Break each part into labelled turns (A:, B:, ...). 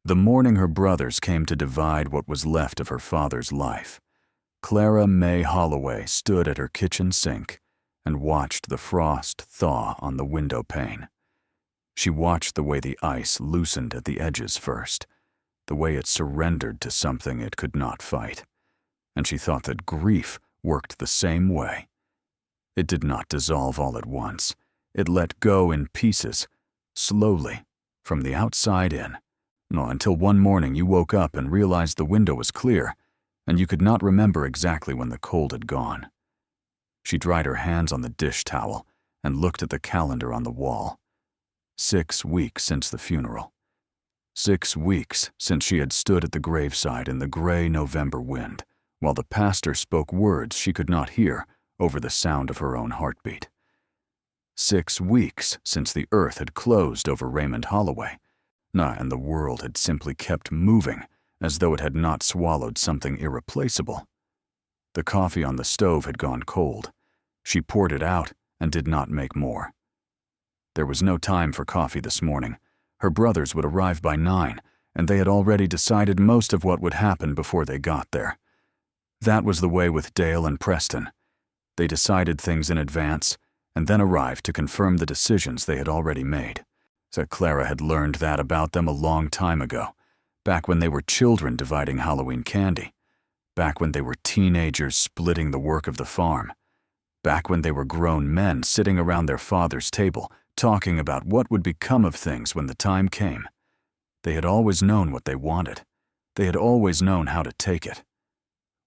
A: The morning her brothers came to divide what was left of her father's life, Clara Mae Holloway stood at her kitchen sink and watched the frost thaw on the windowpane. She watched the way the ice loosened at the edges first, the way it surrendered to something it could not fight, and she thought that grief worked the same way. It did not dissolve all at once. It let go in pieces, slowly, from the outside in. No, until one morning you woke up and realized the window was clear, and you could not remember exactly when the cold had gone. She dried her hands on the dish towel and looked at the calendar on the wall. 6 weeks since the funeral. 6 weeks since she had stood at the graveside in the gray November wind, while the pastor spoke words she could not hear over the sound of her own heartbeat. 6 weeks since the earth had closed over Raymond Holloway, and the world had simply kept moving as though it had not swallowed something irreplaceable. The coffee on the stove had gone cold. She poured it out and did not make more. There was no time for coffee this morning. Her brothers would arrive by 9, and they had already decided most of what would happen before they got there. That was the way with Dale and Preston. They decided things in advance and then arrived to confirm the decisions they had already made. So Clara had learned that about them a long time ago, back when they were children dividing Halloween candy, back when they were teenagers splitting the work of the farm, back when they were grown men sitting around their father's table talking about what would become of things when the time came. They had always known what they wanted. They had always known how to take it.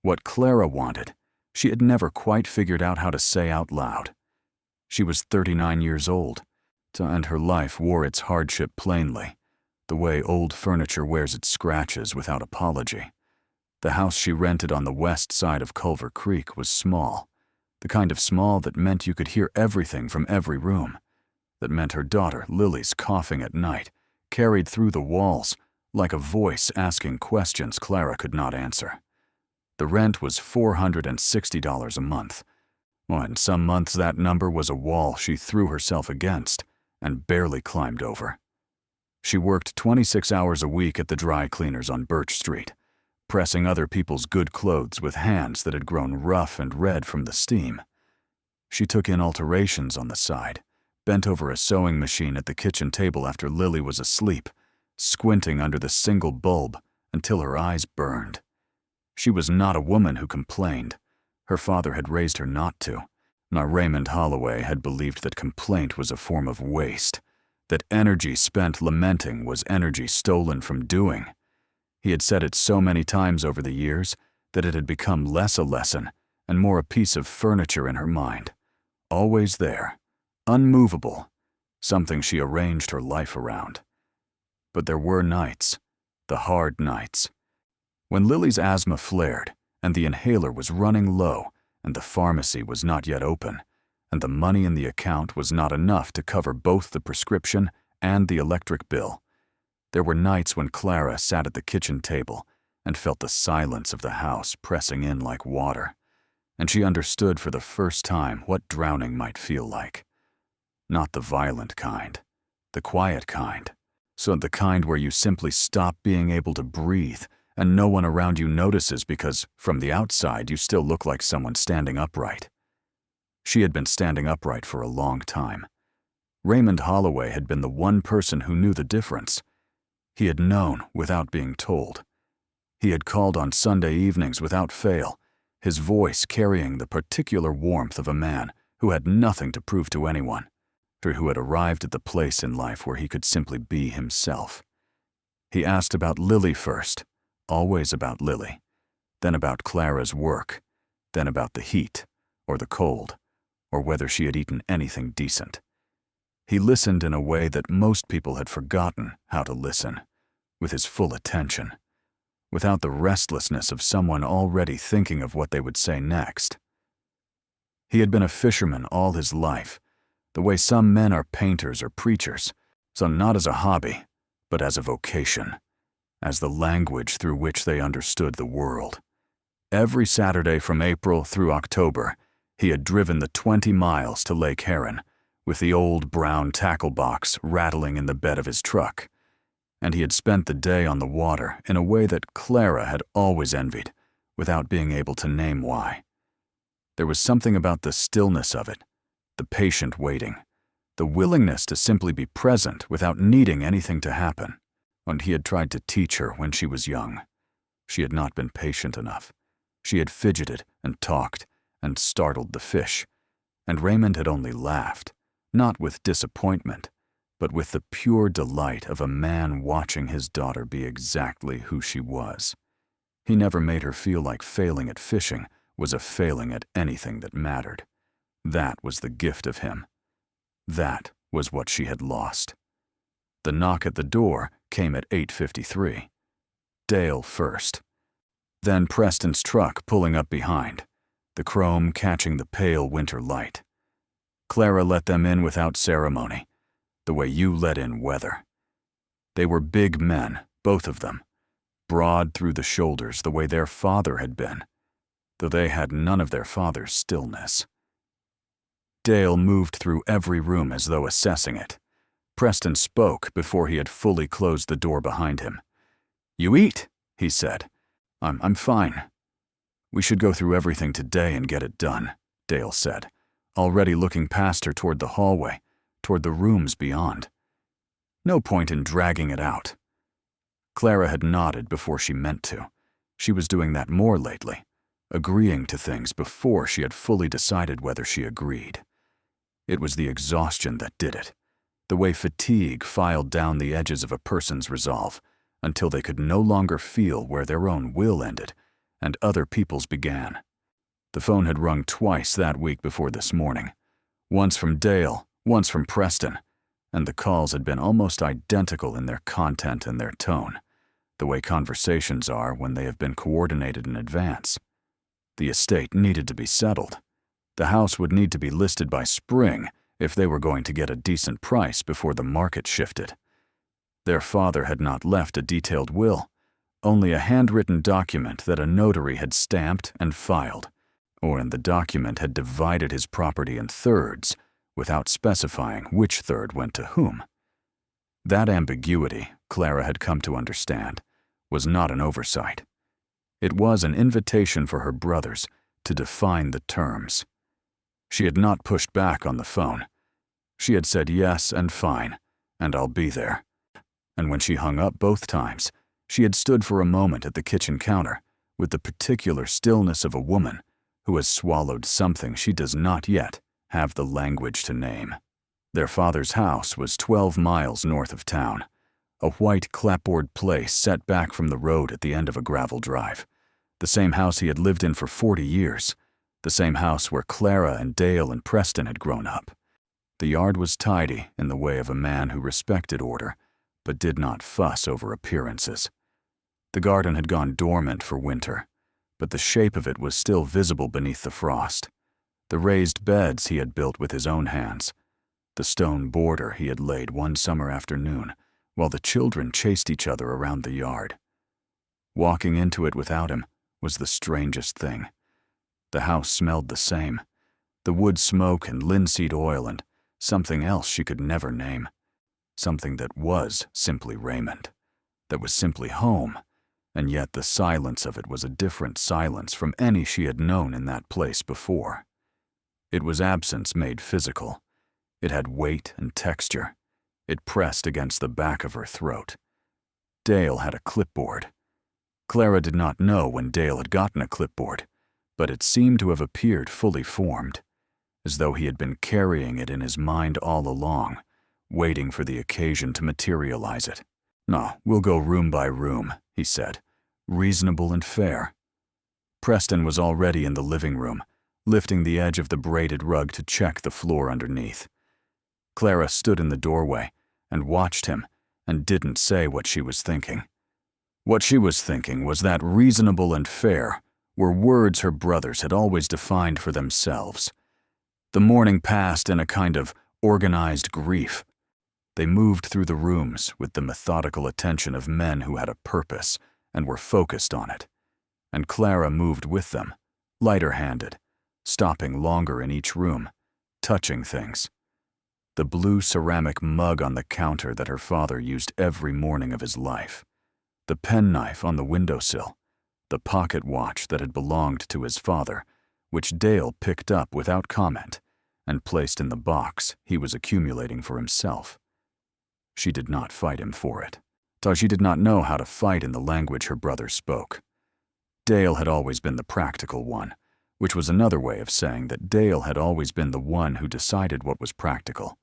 A: What Clara wanted, she had never quite figured out how to say out loud. She was 39 years old, and her life wore its hardship plainly, the way old furniture wears its scratches without apology. The house she rented on the west side of Culver Creek was small, the kind of small that meant you could hear everything from every room, that meant her daughter Lily's coughing at night carried through the walls like a voice asking questions Clara could not answer. The rent was $460 a month. And some months that number was a wall she threw herself against and barely climbed over. She worked 26 hours a week at the dry cleaners on Birch Street, pressing other people's good clothes with hands that had grown rough and red from the steam. She took in alterations on the side, bent over a sewing machine at the kitchen table after Lily was asleep, squinting under the single bulb until her eyes burned. She was not a woman who complained. Her father had raised her not to. Now Raymond Holloway had believed that complaint was a form of waste, that energy spent lamenting was energy stolen from doing. He had said it so many times over the years that it had become less a lesson and more a piece of furniture in her mind, always there, unmovable, something she arranged her life around. But there were nights, the hard nights, when Lily's asthma flared and the inhaler was running low and the pharmacy was not yet open, and the money in the account was not enough to cover both the prescription and the electric bill. There were nights when Clara sat at the kitchen table and felt the silence of the house pressing in like water, and she understood for the first time what drowning might feel like. Not the violent kind, the quiet kind, so the kind where you simply stop being able to breathe and no one around you notices because, from the outside, you still look like someone standing upright. She had been standing upright for a long time. Raymond Holloway had been the one person who knew the difference. He had known without being told. He had called on Sunday evenings without fail, his voice carrying the particular warmth of a man who had nothing to prove to anyone, or who had arrived at the place in life where he could simply be himself. He asked about Lily first, always about Lily, then about Clara's work, then about the heat, or the cold, or whether she had eaten anything decent. He listened in a way that most people had forgotten how to listen, with his full attention, without the restlessness of someone already thinking of what they would say next. He had been a fisherman all his life, the way some men are painters or preachers, so not as a hobby, but as a vocation, as the language through which they understood the world. Every Saturday from April through October, he had driven the 20 miles to Lake Heron, with the old brown tackle box rattling in the bed of his truck. and he had spent the day on the water in a way that Clara had always envied, without being able to name why. There was something about the stillness of it, the patient waiting, the willingness to simply be present without needing anything to happen. And he had tried to teach her when she was young. She had not been patient enough. She had fidgeted and talked and startled the fish, and Raymond had only laughed, not with disappointment, but with the pure delight of a man watching his daughter be exactly who she was. He never made her feel like failing at fishing was a failing at anything that mattered. That was the gift of him. That was what she had lost. The knock at the door came at 8:53. Dale first. Then Preston's truck pulling up behind, the chrome catching the pale winter light. Clara let them in without ceremony, the way you let in weather. They were big men, both of them, broad through the shoulders the way their father had been, though they had none of their father's stillness. Dale moved through every room as though assessing it. Preston spoke before he had fully closed the door behind him. "You eat," he said. I'm fine." "We should go through everything today and get it done," Dale said, already looking past her toward the hallway, toward the rooms beyond. "No point in dragging it out." Clara had nodded before she meant to. She was doing that more lately, agreeing to things before she had fully decided whether she agreed. It was the exhaustion that did it, the way fatigue filed down the edges of a person's resolve until they could no longer feel where their own will ended and other people's began. The phone had rung twice that week before this morning, once from Dale, once from Preston, and the calls had been almost identical in their content and their tone, the way conversations are when they have been coordinated in advance. The estate needed to be settled. The house would need to be listed by spring if they were going to get a decent price before the market shifted. Their father had not left a detailed will, only a handwritten document that a notary had stamped and filed, and the document had divided his property in thirds without specifying which third went to whom. That ambiguity, Clara had come to understand, was not an oversight. It was an invitation for her brothers to define the terms. She had not pushed back on the phone. She had said yes and fine, and I'll be there. And when she hung up both times, she had stood for a moment at the kitchen counter with the particular stillness of a woman who has swallowed something she does not yet have the language to name. Their father's house was 12 miles north of town, a white clapboard place set back from the road at the end of a gravel drive, the same house he had lived in for 40 years, the same house where Clara and Dale and Preston had grown up. The yard was tidy in the way of a man who respected order, but did not fuss over appearances. The garden had gone dormant for winter, but the shape of it was still visible beneath the frost. The raised beds he had built with his own hands, the stone border he had laid one summer afternoon while the children chased each other around the yard. Walking into it without him was the strangest thing. The house smelled the same, the wood smoke and linseed oil and something else she could never name, something that was simply Raymond, that was simply home, and yet the silence of it was a different silence from any she had known in that place before. It was absence made physical. It had weight and texture. It pressed against the back of her throat. Dale had a clipboard. Clara did not know when Dale had gotten a clipboard, but it seemed to have appeared fully formed, as though he had been carrying it in his mind all along, waiting for the occasion to materialize it. "No, we'll go room by room," he said, reasonable and fair. Preston was already in the living room, lifting the edge of the braided rug to check the floor underneath. Clara stood in the doorway and watched him and didn't say what she was thinking. What she was thinking was that reasonable and fair were words her brothers had always defined for themselves. The morning passed in a kind of organized grief. They moved through the rooms with the methodical attention of men who had a purpose and were focused on it, and Clara moved with them, lighter-handed, stopping longer in each room, touching things. The blue ceramic mug on the counter that her father used every morning of his life, the penknife on the windowsill, the pocket watch that had belonged to his father, which Dale picked up without comment and placed in the box he was accumulating for himself. She did not fight him for it, though she did not know how to fight in the language her brother spoke. Dale had always been the practical one, which was another way of saying that Dale had always been the one who decided what was practical.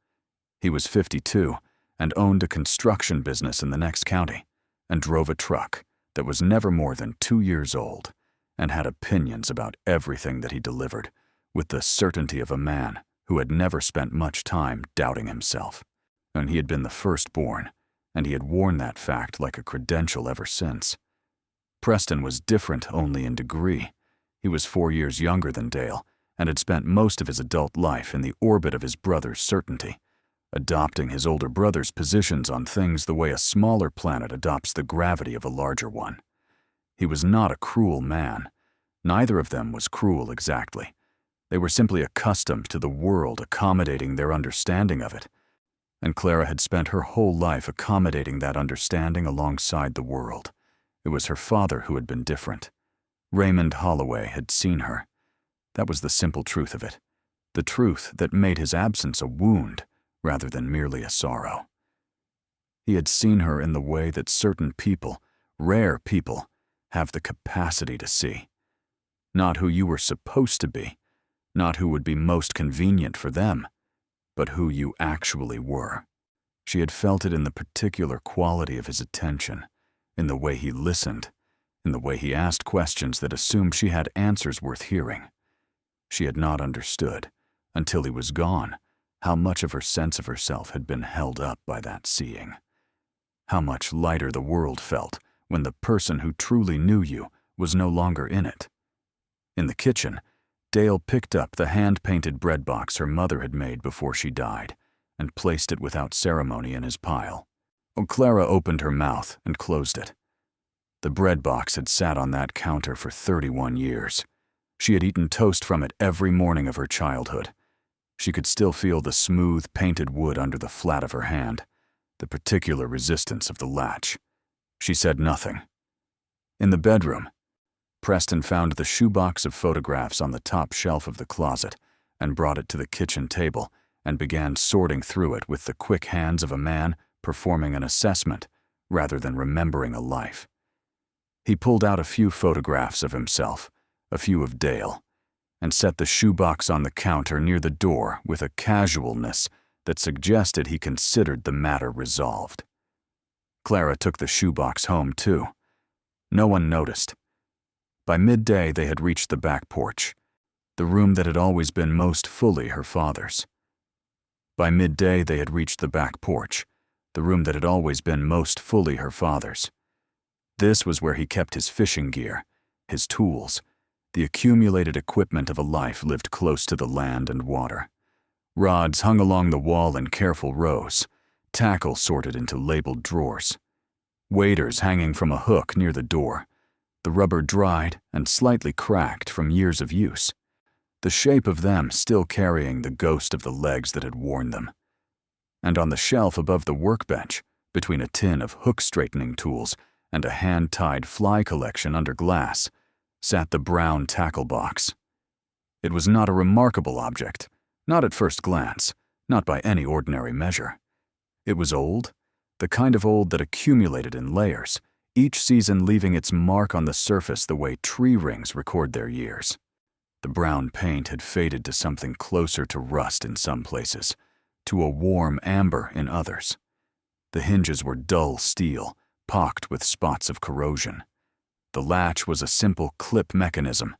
A: He was 52 and owned a construction business in the next county and drove a truck that was never more than 2 years old and had opinions about everything that he delivered with the certainty of a man who had never spent much time doubting himself. And he had been the firstborn, and he had worn that fact like a credential ever since. Preston was different only in degree. He was 4 years younger than Dale and had spent most of his adult life in the orbit of his brother's certainty, adopting his older brother's positions on things the way a smaller planet adopts the gravity of a larger one. He was not a cruel man. Neither of them was cruel exactly. They were simply accustomed to the world accommodating their understanding of it, and Clara had spent her whole life accommodating that understanding alongside the world. It was her father who had been different. Raymond Holloway had seen her. That was the simple truth of it, the truth that made his absence a wound rather than merely a sorrow. He had seen her in the way that certain people, rare people, have the capacity to see. Not who you were supposed to be, not who would be most convenient for them, but who you actually were. She had felt it in the particular quality of his attention, in the way he listened, in the way he asked questions that assumed she had answers worth hearing. She had not understood, until he was gone, how much of her sense of herself had been held up by that seeing. How much lighter the world felt when the person who truly knew you was no longer in it. In the kitchen, Dale picked up the hand-painted bread box her mother had made before she died and placed it without ceremony in his pile. Clara opened her mouth and closed it. The bread box had sat on that counter for 31 years. She had eaten toast from it every morning of her childhood. She could still feel the smooth, painted wood under the flat of her hand, the particular resistance of the latch. She said nothing. In the bedroom, Preston found the shoebox of photographs on the top shelf of the closet and brought it to the kitchen table and began sorting through it with the quick hands of a man performing an assessment rather than remembering a life. He pulled out a few photographs of himself, a few of Dale, and set the shoebox on the counter near the door with a casualness that suggested he considered the matter resolved. Clara took the shoebox home, too. No one noticed. By midday, they had reached the back porch, the room that had always been most fully her father's. By midday, they had reached the back porch, the room that had always been most fully her father's. This was where he kept his fishing gear, his tools, the accumulated equipment of a life lived close to the land and water. Rods hung along the wall in careful rows, tackle sorted into labeled drawers, waders hanging from a hook near the door, the rubber dried and slightly cracked from years of use, the shape of them still carrying the ghost of the legs that had worn them. And on the shelf above the workbench, between a tin of hook-straightening tools and a hand-tied fly collection under glass, sat the brown tackle box. It was not a remarkable object, not at first glance, not by any ordinary measure. It was old, the kind of old that accumulated in layers, each season leaving its mark on the surface the way tree rings record their years. The brown paint had faded to something closer to rust in some places, to a warm amber in others. The hinges were dull steel, pocked with spots of corrosion. The latch was a simple clip mechanism,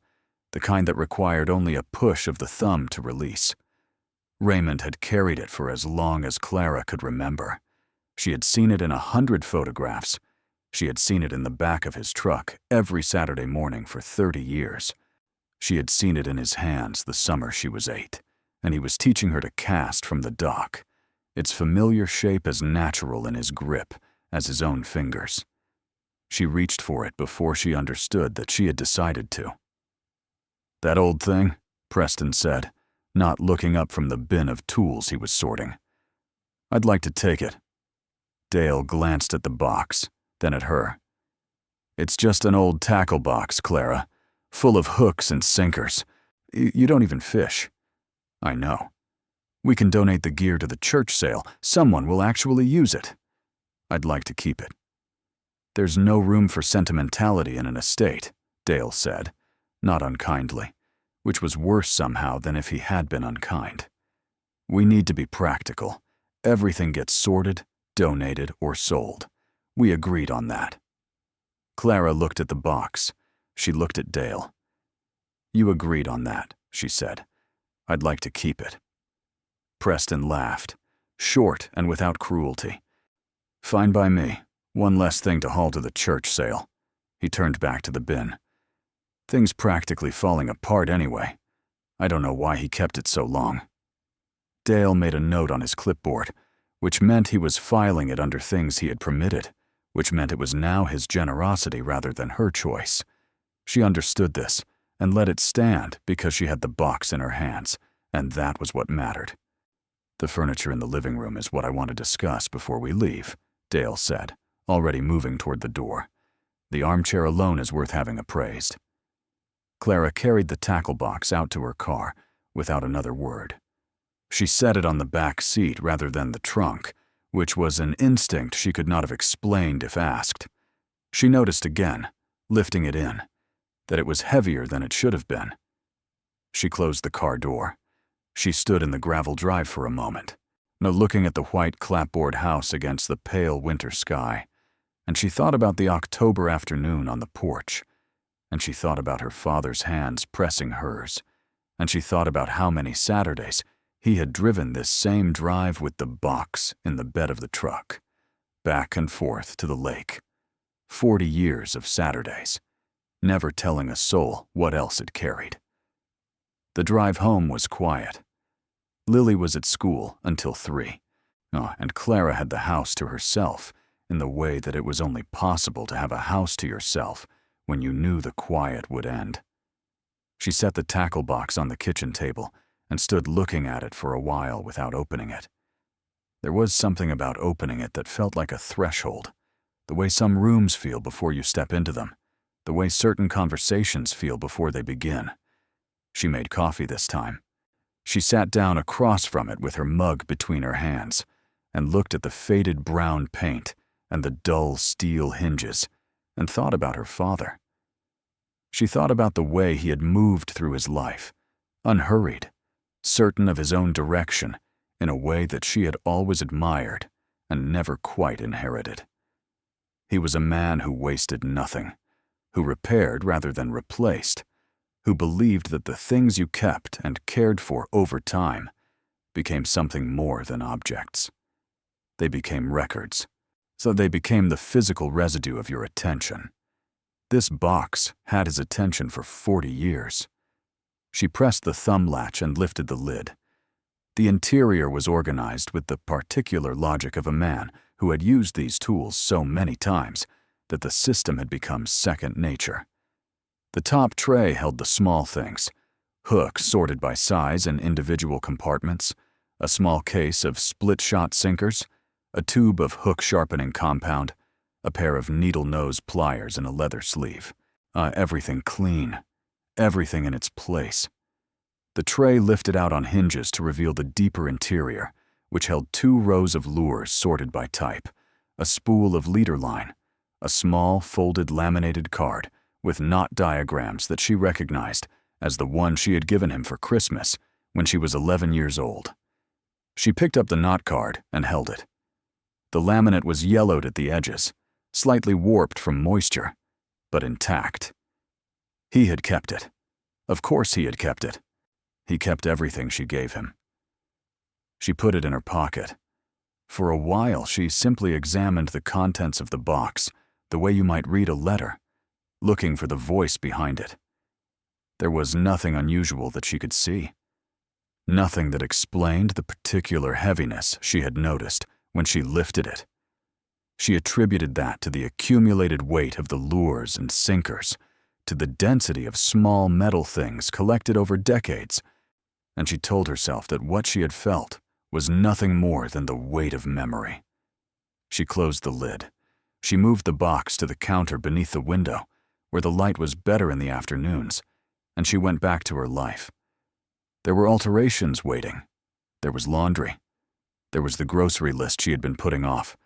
A: the kind that required only a push of the thumb to release. Raymond had carried it for as long as Clara could remember. She had seen it in 100 photographs. She had seen it in the back of his truck every Saturday morning for 30 years. She had seen it in his hands the summer she was 8, and he was teaching her to cast from the dock, its familiar shape as natural in his grip as his own fingers. She reached for it before she understood that she had decided to. "That old thing?" Preston said, not looking up from the bin of tools he was sorting. I'd like to take it. Dale glanced at the box, then at her. It's just an old tackle box, Clara, full of hooks and sinkers. You don't even fish. I know. We can donate the gear to the church sale. Someone will actually use it. I'd like to keep it. There's no room for sentimentality in an estate, Dale said, not unkindly, which was worse somehow than if he had been unkind. We need to be practical. Everything gets sorted, donated, or sold. We agreed on that. Clara looked at the box. She looked at Dale. You agreed on that, she said. I'd like to keep it. Preston laughed, short and without cruelty. Fine by me. One less thing to haul to the church sale. He turned back to the bin. Things practically falling apart anyway. I don't know why he kept it so long. Dale made a note on his clipboard, which meant he was filing it under things he had permitted, which meant it was now his generosity rather than her choice. She understood this and let it stand because she had the box in her hands, and that was what mattered. The furniture in the living room is what I want to discuss before we leave, Dale said, already moving toward the door. The armchair alone is worth having appraised. Clara carried the tackle box out to her car without another word. She set it on the back seat rather than the trunk, which was an instinct she could not have explained if asked. She noticed again, lifting it in, that it was heavier than it should have been. She closed the car door. She stood in the gravel drive for a moment, looking at the white clapboard house against the pale winter sky, and she thought about the October afternoon on the porch, and she thought about her father's hands pressing hers, and she thought about how many Saturdays he had driven this same drive with the box in the bed of the truck, back and forth to the lake. 40 years of Saturdays, never telling a soul what else it carried. The drive home was quiet. Lily was at school until 3, and Clara had the house to herself in the way that it was only possible to have a house to yourself when you knew the quiet would end. She set the tackle box on the kitchen table and stood looking at it for a while without opening it. There was something about opening it that felt like a threshold, the way some rooms feel before you step into them, the way certain conversations feel before they begin. She made coffee this time. She sat down across from it with her mug between her hands and looked at the faded brown paint and the dull steel hinges and thought about her father. She thought about the way he had moved through his life, unhurried, certain of his own direction in a way that she had always admired and never quite inherited. He was a man who wasted nothing, who repaired rather than replaced, who believed that the things you kept and cared for over time became something more than objects. They became records, so they became the physical residue of your attention. This box had his attention for 40 years. She pressed the thumb latch and lifted the lid. The interior was organized with the particular logic of a man who had used these tools so many times that the system had become second nature. The top tray held the small things, hooks sorted by size in individual compartments, a small case of split-shot sinkers, a tube of hook-sharpening compound, a pair of needle-nose pliers in a leather sleeve. Everything clean, everything in its place. The tray lifted out on hinges to reveal the deeper interior, which held 2 rows of lures sorted by type, a spool of leader line, a small folded laminated card with knot diagrams that she recognized as the one she had given him for Christmas when she was 11 years old. She picked up the knot card and held it. The laminate was yellowed at the edges, slightly warped from moisture, but intact. He had kept it. Of course he had kept it. He kept everything she gave him. She put it in her pocket. For a while, she simply examined the contents of the box, the way you might read a letter, looking for the voice behind it. There was nothing unusual that she could see. Nothing that explained the particular heaviness she had noticed when she lifted it. She attributed that to the accumulated weight of the lures and sinkers, to the density of small metal things collected over decades, and she told herself that what she had felt was nothing more than the weight of memory. She closed the lid. She moved the box to the counter beneath the window, where the light was better in the afternoons, and she went back to her life. There were alterations waiting. There was laundry. There was the grocery list she had been putting off,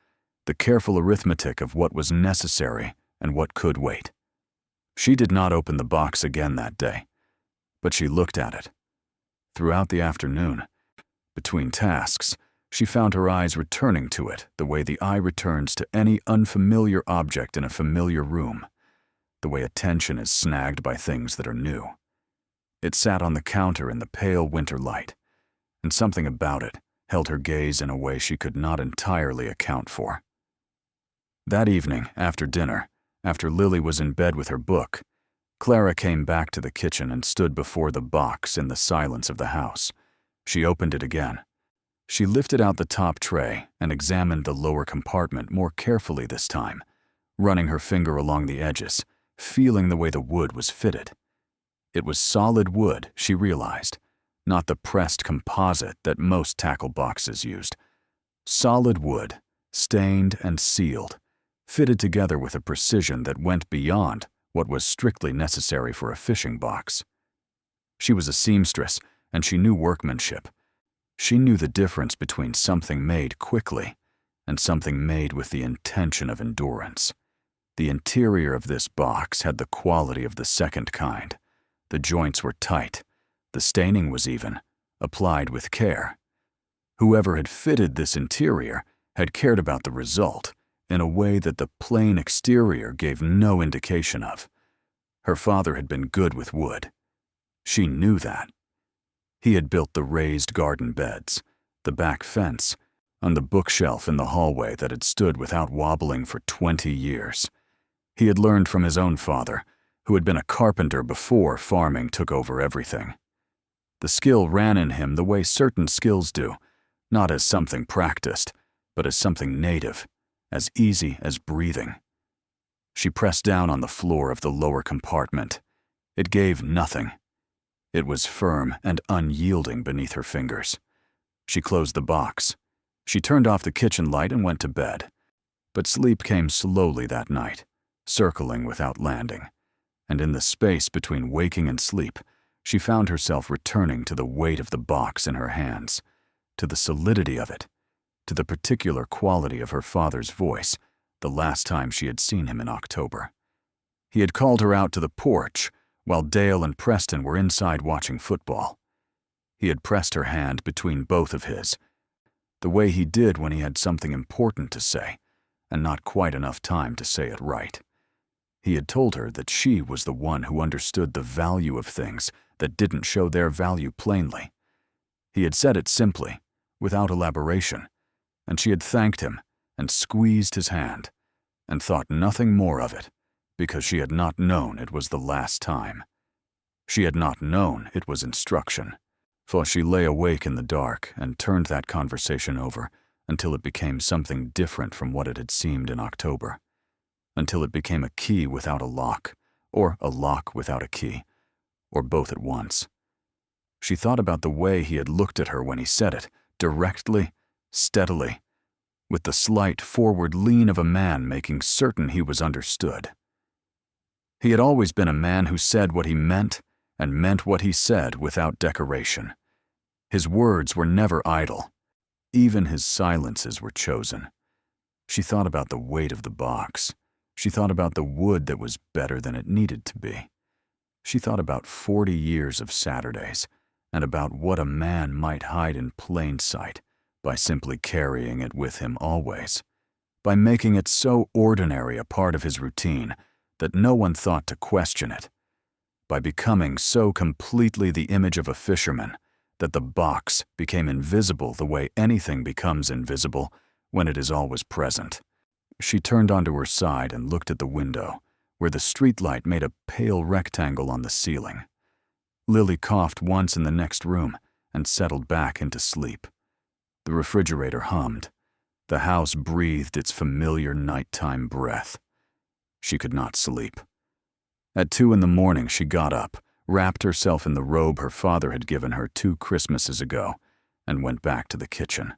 A: the careful arithmetic of what was necessary and what could wait. She did not open the box again that day, but she looked at it. Throughout the afternoon, between tasks, she found her eyes returning to it the way the eye returns to any unfamiliar object in a familiar room, the way attention is snagged by things that are new. It sat on the counter in the pale winter light, and something about it held her gaze in a way she could not entirely account for. That evening, after dinner, after Lily was in bed with her book, Clara came back to the kitchen and stood before the box in the silence of the house. She opened it again. She lifted out the top tray and examined the lower compartment more carefully this time, running her finger along the edges, feeling the way the wood was fitted. It was solid wood, she realized, not the pressed composite that most tackle boxes used. Solid wood, stained and sealed, fitted together with a precision that went beyond what was strictly necessary for a fishing box. She was a seamstress, and she knew workmanship. She knew the difference between something made quickly and something made with the intention of endurance. The interior of this box had the quality of the second kind. The joints were tight. The staining was even, applied with care. Whoever had fitted this interior had cared about the result in a way that the plain exterior gave no indication of. Her father had been good with wood. She knew that. He had built the raised garden beds, the back fence, on the bookshelf in the hallway that had stood without wobbling for 20 years. He had learned from his own father, who had been a carpenter before farming took over everything. The skill ran in him the way certain skills do, not as something practiced, but as something native, as easy as breathing. She pressed down on the floor of the lower compartment. It gave nothing. It was firm and unyielding beneath her fingers. She closed the box. She turned off the kitchen light and went to bed. But sleep came slowly that night, circling without landing. And in the space between waking and sleep, she found herself returning to the weight of the box in her hands, to the solidity of it, to the particular quality of her father's voice the last time she had seen him in October. He had called her out to the porch while Dale and Preston were inside watching football. He had pressed her hand between both of his, the way he did when he had something important to say, and not quite enough time to say it right. He had told her that she was the one who understood the value of things that didn't show their value plainly. He had said it simply, without elaboration, and she had thanked him and squeezed his hand, and thought nothing more of it, because she had not known it was the last time. She had not known it was instruction, for she lay awake in the dark and turned that conversation over until it became something different from what it had seemed in October, until it became a key without a lock, or a lock without a key, or both at once. She thought about the way he had looked at her when he said it, directly, steadily, with the slight forward lean of a man making certain he was understood. He had always been a man who said what he meant and meant what he said without decoration. His words were never idle. Even his silences were chosen. She thought about the weight of the box. She thought about the wood that was better than it needed to be. She thought about 40 years of Saturdays and about what a man might hide in plain sight by simply carrying it with him always, by making it so ordinary a part of his routine that no one thought to question it, by becoming so completely the image of a fisherman that the box became invisible the way anything becomes invisible when it is always present. She turned onto her side and looked at the window, where the streetlight made a pale rectangle on the ceiling. Lily coughed once in the next room and settled back into sleep. The refrigerator hummed. The house breathed its familiar nighttime breath. She could not sleep. At 2 a.m, she got up, wrapped herself in the robe her father had given her 2 Christmases ago, and went back to the kitchen.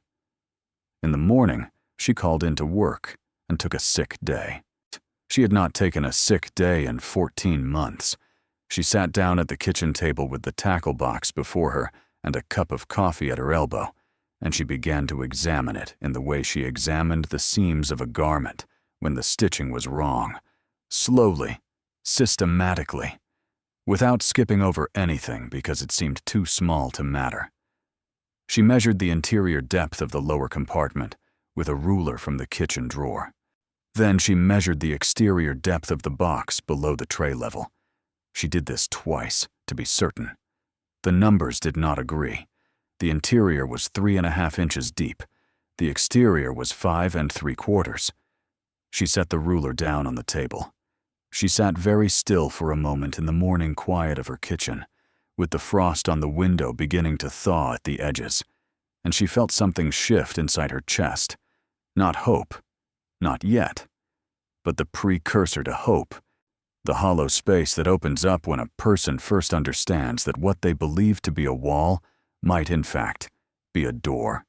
A: In the morning, she called in to work and took a sick day. She had not taken a sick day in 14 months. She sat down at the kitchen table with the tackle box before her and a cup of coffee at her elbow, and she began to examine it in the way she examined the seams of a garment when the stitching was wrong, slowly, systematically, without skipping over anything because it seemed too small to matter. She measured the interior depth of the lower compartment with a ruler from the kitchen drawer. Then she measured the exterior depth of the box below the tray level. She did this twice, to be certain. The numbers did not agree. The interior was 3.5 inches deep. The exterior was 5 3/4. She set the ruler down on the table. She sat very still for a moment in the morning quiet of her kitchen, with the frost on the window beginning to thaw at the edges, and she felt something shift inside her chest. Not hope, not yet, but the precursor to hope, the hollow space that opens up when a person first understands that what they believe to be a wall might in fact be a door.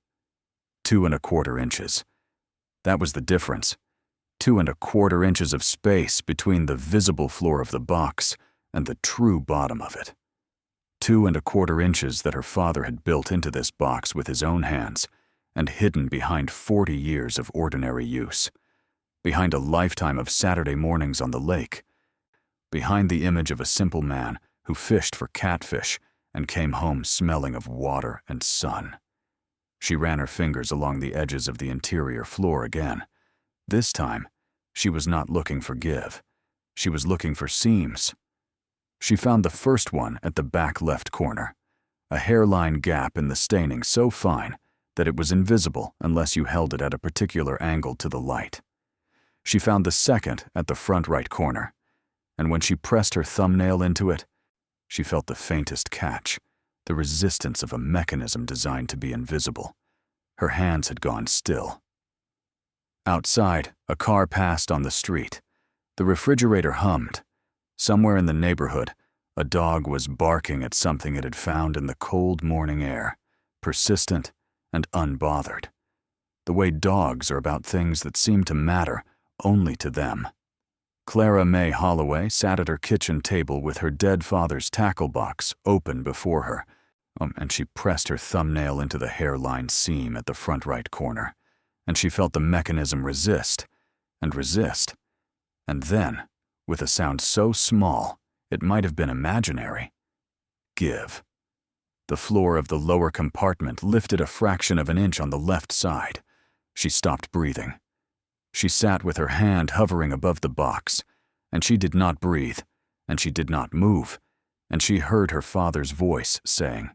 A: 2 1/4 inches. That was the difference. 2 1/4 inches of space between the visible floor of the box and the true bottom of it. 2 1/4 inches that her father had built into this box with his own hands and hidden behind 40 years of ordinary use, behind a lifetime of Saturday mornings on the lake, behind the image of a simple man who fished for catfish and came home smelling of water and sun. She ran her fingers along the edges of the interior floor again. This time, she was not looking for give. She was looking for seams. She found the first one at the back left corner, a hairline gap in the staining so fine that it was invisible unless you held it at a particular angle to the light. She found the second at the front right corner, and when she pressed her thumbnail into it, she felt the faintest catch, the resistance of a mechanism designed to be invisible. Her hands had gone still. Outside, a car passed on the street. The refrigerator hummed. Somewhere in the neighborhood, a dog was barking at something it had found in the cold morning air, persistent and unbothered. The way dogs are about things that seem to matter only to them. Clara Mae Holloway sat at her kitchen table with her dead father's tackle box open before her, and she pressed her thumbnail into the hairline seam at the front right corner, and she felt the mechanism resist, and then, with a sound so small it might have been imaginary, give. The floor of the lower compartment lifted a fraction of an inch on the left side. She stopped breathing. She sat with her hand hovering above the box, and she did not breathe, and she did not move, and she heard her father's voice saying,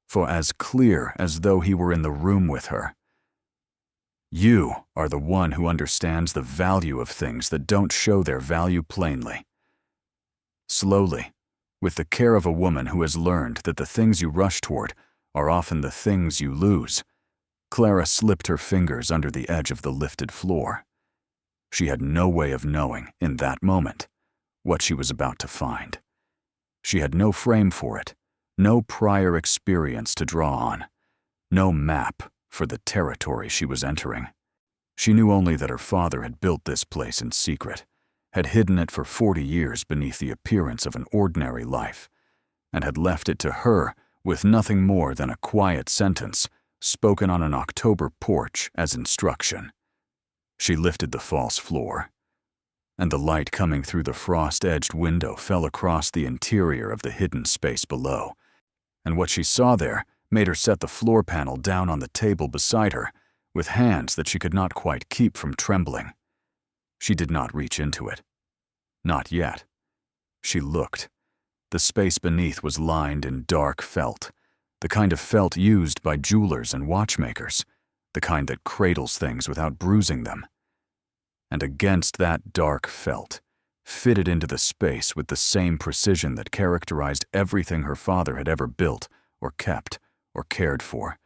A: for as clear as though he were in the room with her, "You are the one who understands the value of things that don't show their value plainly." Slowly, with the care of a woman who has learned that the things you rush toward are often the things you lose, Clara slipped her fingers under the edge of the lifted floor. She had no way of knowing, in that moment, what she was about to find. She had no frame for it, no prior experience to draw on, no map for the territory she was entering. She knew only that her father had built this place in secret, had hidden it for 40 years beneath the appearance of an ordinary life, and had left it to her with nothing more than a quiet sentence spoken on an October porch as instruction. She lifted the false floor, and the light coming through the frost-edged window fell across the interior of the hidden space below, and what she saw there made her set the floor panel down on the table beside her with hands that she could not quite keep from trembling. She did not reach into it. Not yet. She looked. The space beneath was lined in dark felt, the kind of felt used by jewelers and watchmakers, the kind that cradles things without bruising them. And against that dark felt, fitted into the space with the same precision that characterized everything her father had ever built or kept or cared for,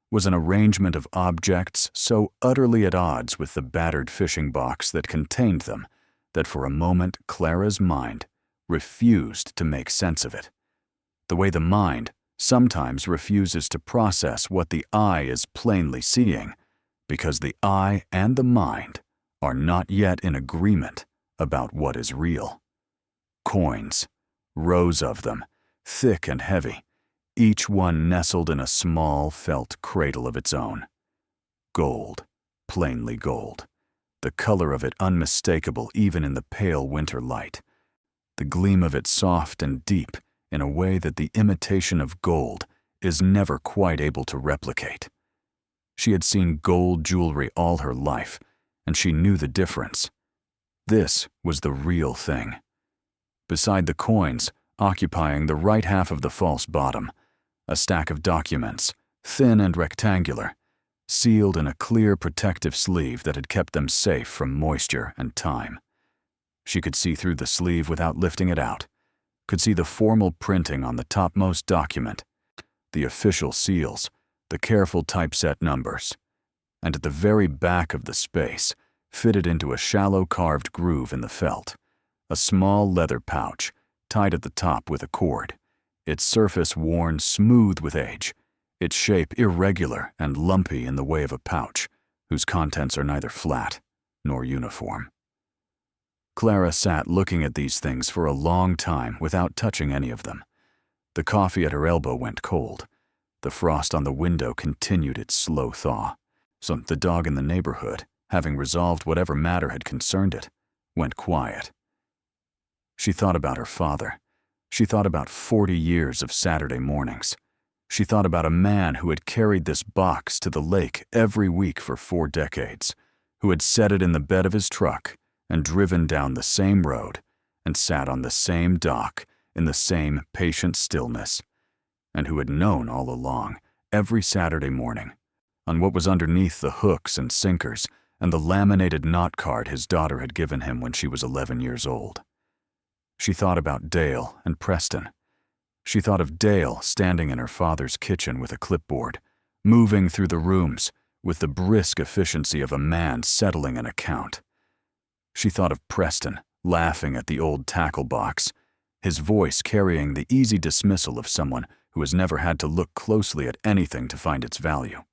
A: was an arrangement of objects so utterly at odds with the battered fishing box that contained them that for a moment Clara's mind refused to make sense of it, the way the mind sometimes refuses to process what the eye is plainly seeing, because the eye and the mind are not yet in agreement about what is real. Coins, rows of them, thick and heavy, each one nestled in a small felt cradle of its own. Gold, plainly gold, the color of it unmistakable even in the pale winter light, the gleam of it soft and deep in a way that the imitation of gold is never quite able to replicate. She had seen gold jewelry all her life, and she knew the difference. This was the real thing. Beside the coins, occupying the right half of the false bottom, a stack of documents, thin and rectangular, sealed in a clear protective sleeve that had kept them safe from moisture and time. She could see through the sleeve without lifting it out, could see the formal printing on the topmost document, the official seals, the careful typeset numbers, and at the very back of the space, fitted into a shallow carved groove in the felt, a small leather pouch tied at the top with a cord, its surface worn smooth with age, its shape irregular and lumpy in the way of a pouch, whose contents are neither flat nor uniform. Clara sat looking at these things for a long time without touching any of them. The coffee at her elbow went cold. The frost on the window continued its slow thaw, so the dog in the neighborhood, having resolved whatever matter had concerned it, went quiet. She thought about her father. She thought about 40 years of Saturday mornings. She thought about a man who had carried this box to the lake every week for 4 decades, who had set it in the bed of his truck and driven down the same road and sat on the same dock in the same patient stillness, and who had known all along, every Saturday morning, on what was underneath the hooks and sinkers and the laminated knot card his daughter had given him when she was 11 years old. She thought about Dale and Preston. She thought of Dale standing in her father's kitchen with a clipboard, moving through the rooms with the brisk efficiency of a man settling an account. She thought of Preston laughing at the old tackle box, his voice carrying the easy dismissal of someone who has never had to look closely at anything to find its value.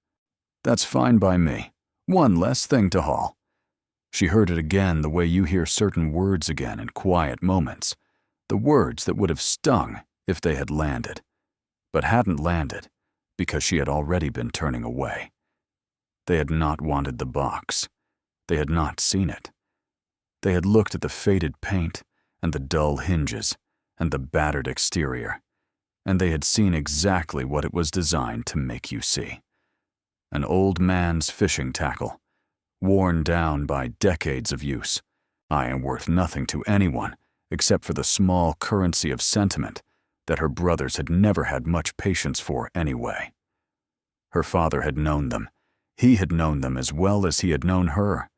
A: "That's fine by me. One less thing to haul." She heard it again the way you hear certain words again in quiet moments, the words that would have stung if they had landed, but hadn't landed because she had already been turning away. They had not wanted the box. They had not seen it. They had looked at the faded paint and the dull hinges and the battered exterior, and they had seen exactly what it was designed to make you see. An old man's fishing tackle, worn down by decades of use, and worth nothing to anyone except for the small currency of sentiment that her brothers had never had much patience for anyway. Her father had known them. He had known them as well as he had known her,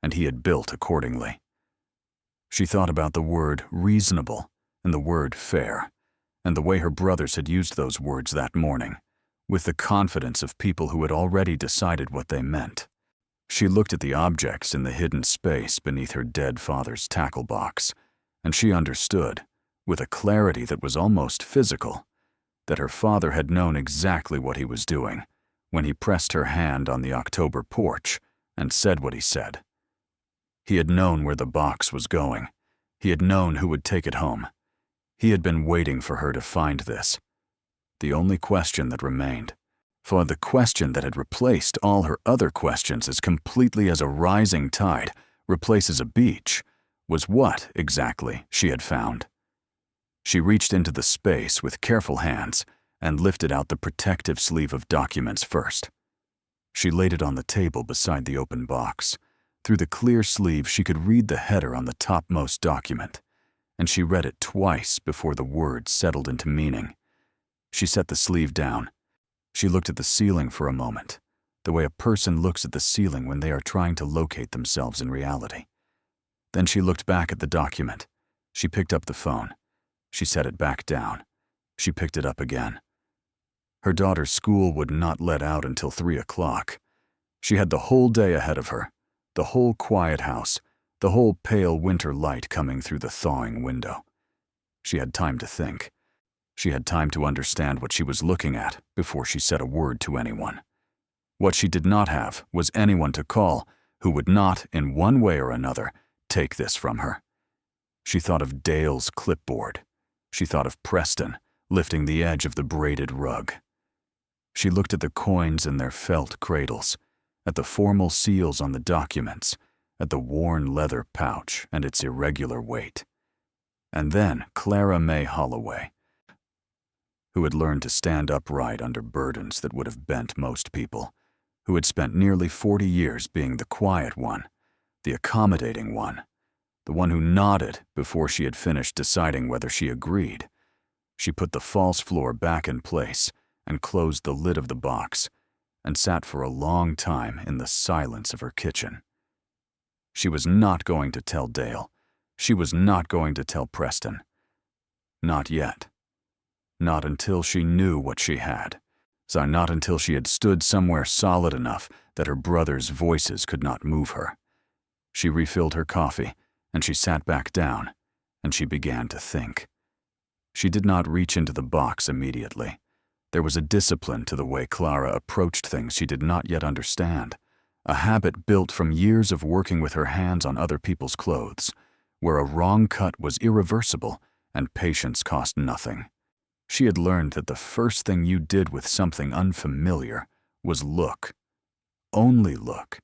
A: and he had built accordingly. She thought about the word reasonable and the word fair, and the way her brothers had used those words that morning, with the confidence of people who had already decided what they meant. She looked at the objects in the hidden space beneath her dead father's tackle box, and she understood, with a clarity that was almost physical, that her father had known exactly what he was doing when he pressed her hand on the October porch and said what he said. He had known where the box was going. He had known who would take it home. He had been waiting for her to find this. The only question that remained, for the question that had replaced all her other questions as completely as a rising tide replaces a beach, was what, exactly, she had found. She reached into the space with careful hands and lifted out the protective sleeve of documents first. She laid it on the table beside the open box. Through the clear sleeve she could read the header on the topmost document, and she read it twice before the words settled into meaning. She set the sleeve down. She looked at the ceiling for a moment, the way a person looks at the ceiling when they are trying to locate themselves in reality. Then she looked back at the document. She picked up the phone. She set it back down. She picked it up again. Her daughter's school would not let out until 3 o'clock. She had the whole day ahead of her, the whole quiet house, the whole pale winter light coming through the thawing window. She had time to think. She had time to understand what she was looking at before she said a word to anyone. What she did not have was anyone to call who would not, in one way or another, take this from her. She thought of Dale's clipboard. She thought of Preston lifting the edge of the braided rug. She looked at the coins in their felt cradles, at the formal seals on the documents, at the worn leather pouch and its irregular weight. And then Clara Mae Holloway, who had learned to stand upright under burdens that would have bent most people, who had spent nearly 40 years being the quiet one, the accommodating one, the one who nodded before she had finished deciding whether she agreed. She put the false floor back in place and closed the lid of the box and sat for a long time in the silence of her kitchen. She was not going to tell Dale. She was not going to tell Preston. Not yet. Not until she knew what she had. So not until she had stood somewhere solid enough that her brothers' voices could not move her. She refilled her coffee, and she sat back down, and she began to think. She did not reach into the box immediately. There was a discipline to the way Clara approached things she did not yet understand, a habit built from years of working with her hands on other people's clothes, where a wrong cut was irreversible and patience cost nothing. She had learned that the first thing you did with something unfamiliar was look. Only look.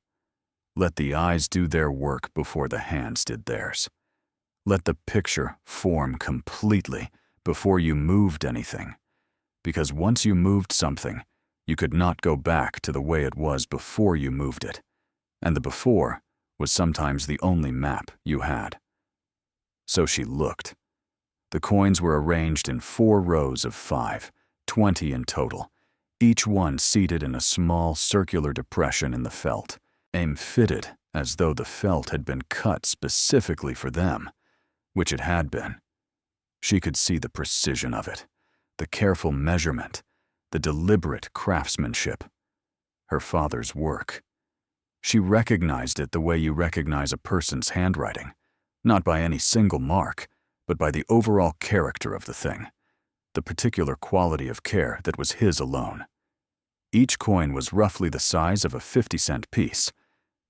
A: Let the eyes do their work before the hands did theirs. Let the picture form completely before you moved anything. Because once you moved something, you could not go back to the way it was before you moved it. And the before was sometimes the only map you had. So she looked. The coins were arranged in 4 rows of 5, 20 in total, each one seated in a small circular depression in the felt, fitted as though the felt had been cut specifically for them, which it had been. She could see the precision of it, the careful measurement, the deliberate craftsmanship. Her father's work. She recognized it the way you recognize a person's handwriting, not by any single mark, but by the overall character of the thing, the particular quality of care that was his alone. Each coin was roughly the size of a 50-cent piece,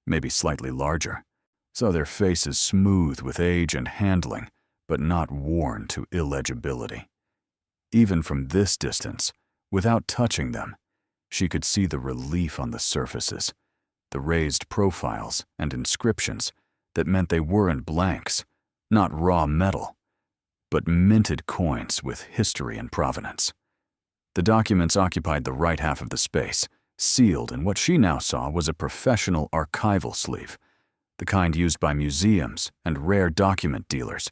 A: maybe slightly larger, so their faces smooth with age and handling, but not worn to illegibility. Even from this distance, without touching them, she could see the relief on the surfaces, the raised profiles and inscriptions that meant they weren't blanks, not raw metal, but minted coins with history and provenance. The documents occupied the right half of the space, sealed in what she now saw was a professional archival sleeve, the kind used by museums and rare document dealers,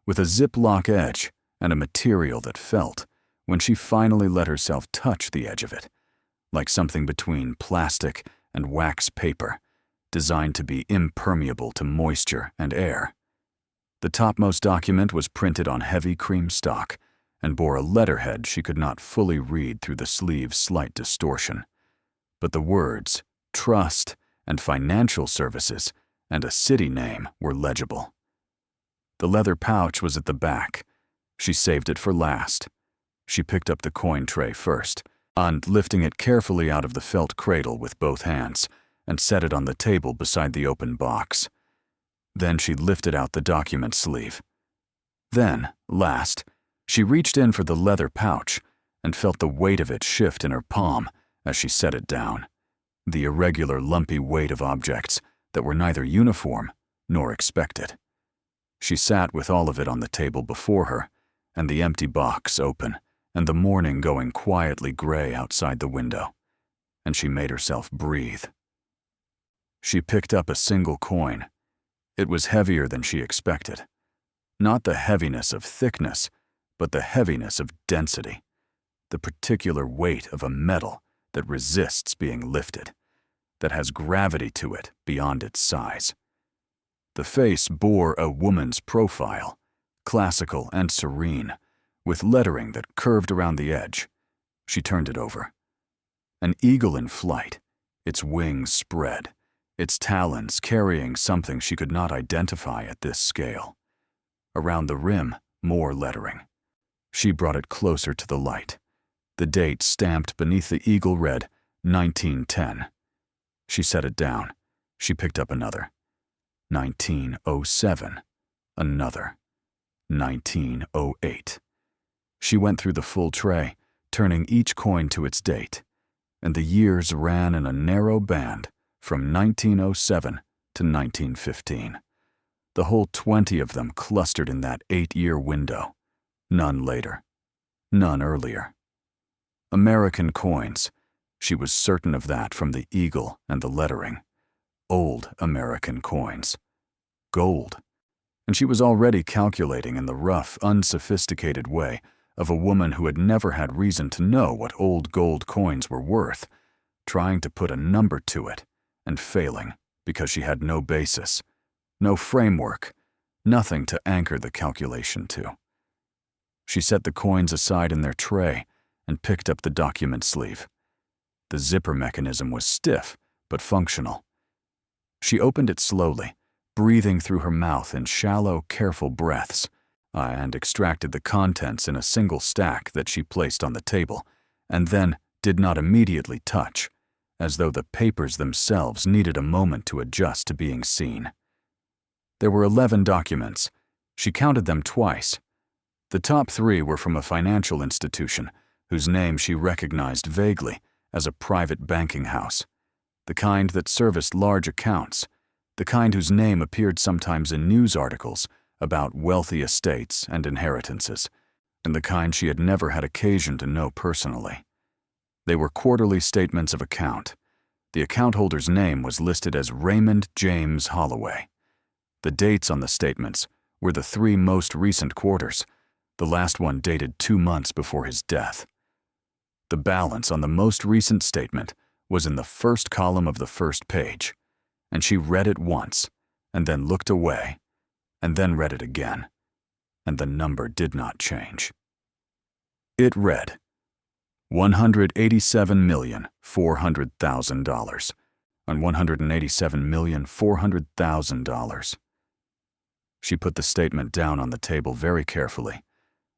A: with a ziplock edge and a material that felt, when she finally let herself touch the edge of it, like something between plastic and wax paper, designed to be impermeable to moisture and air. The topmost document was printed on heavy cream stock and bore a letterhead she could not fully read through the sleeve's slight distortion. But the words, trust and financial services, and a city name were legible. The leather pouch was at the back. She saved it for last. She picked up the coin tray first, and lifting it carefully out of the felt cradle with both hands, and set it on the table beside the open box. Then she lifted out the document sleeve. Then, last, she reached in for the leather pouch and felt the weight of it shift in her palm as she set it down, the irregular, lumpy weight of objects that were neither uniform nor expected. She sat with all of it on the table before her, and the empty box open, and the morning going quietly gray outside the window, and she made herself breathe. She picked up a single coin. It was heavier than she expected. Not the heaviness of thickness, but the heaviness of density, the particular weight of a metal that resists being lifted, that has gravity to it beyond its size. The face bore a woman's profile, classical and serene, with lettering that curved around the edge. She turned it over. An eagle in flight, its wings spread, its talons carrying something she could not identify at this scale. Around the rim, more lettering. She brought it closer to the light. The date stamped beneath the eagle read 1910. She set it down. She picked up another. 1907. Another. 1908. She went through the full tray, turning each coin to its date, and the years ran in a narrow band from 1907 to 1915. The whole 20 of them clustered in that 8-year window. None later. None earlier. American coins. She was certain of that from the eagle and the lettering. Old American coins. Gold. And she was already calculating in the rough, unsophisticated way of a woman who had never had reason to know what old gold coins were worth, trying to put a number to it, and failing because she had no basis, no framework, nothing to anchor the calculation to. She set the coins aside in their tray and picked up the document sleeve. The zipper mechanism was stiff but functional. She opened it slowly, breathing through her mouth in shallow, careful breaths, and extracted the contents in a single stack that she placed on the table, and then did not immediately touch, as though the papers themselves needed a moment to adjust to being seen. There were 11 documents. She counted them twice. The top 3 were from a financial institution, whose name she recognized vaguely as a private banking house, the kind that serviced large accounts, the kind whose name appeared sometimes in news articles about wealthy estates and inheritances, and the kind she had never had occasion to know personally. They were quarterly statements of account. The account holder's name was listed as Raymond James Holloway. The dates on the statements were the 3 most recent quarters, the last one dated 2 months before his death. The balance on the most recent statement was in the first column of the first page, and she read it once, and then looked away, and then read it again, and the number did not change. It read, $187,400,000 on $187,400,000. She put the statement down on the table very carefully,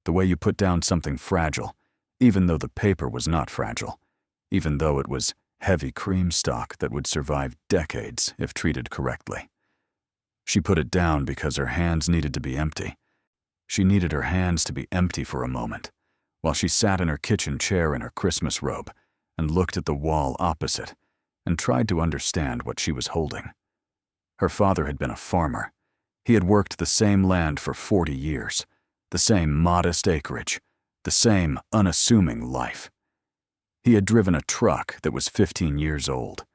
A: the way you put down something fragile, even though the paper was not fragile, even though it was heavy cream stock that would survive decades if treated correctly. She put it down because her hands needed to be empty. She needed her hands to be empty for a moment, while she sat in her kitchen chair in her Christmas robe and looked at the wall opposite and tried to understand what she was holding. Her father had been a farmer. He had worked the same land for 40 years, the same modest acreage, the same unassuming life. He had driven a truck that was 15 years old.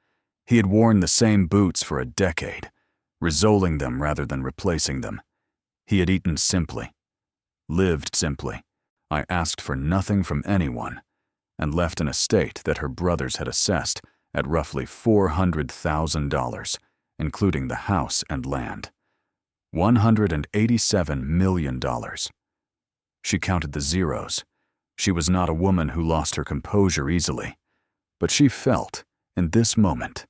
A: He had worn the same boots for a decade, resoling them rather than replacing them. He had eaten simply, lived simply. I asked for nothing from anyone, and left an estate that her brothers had assessed at roughly $400,000, including the house and land. $187 million. She counted the zeros. She was not a woman who lost her composure easily, but she felt, in this moment,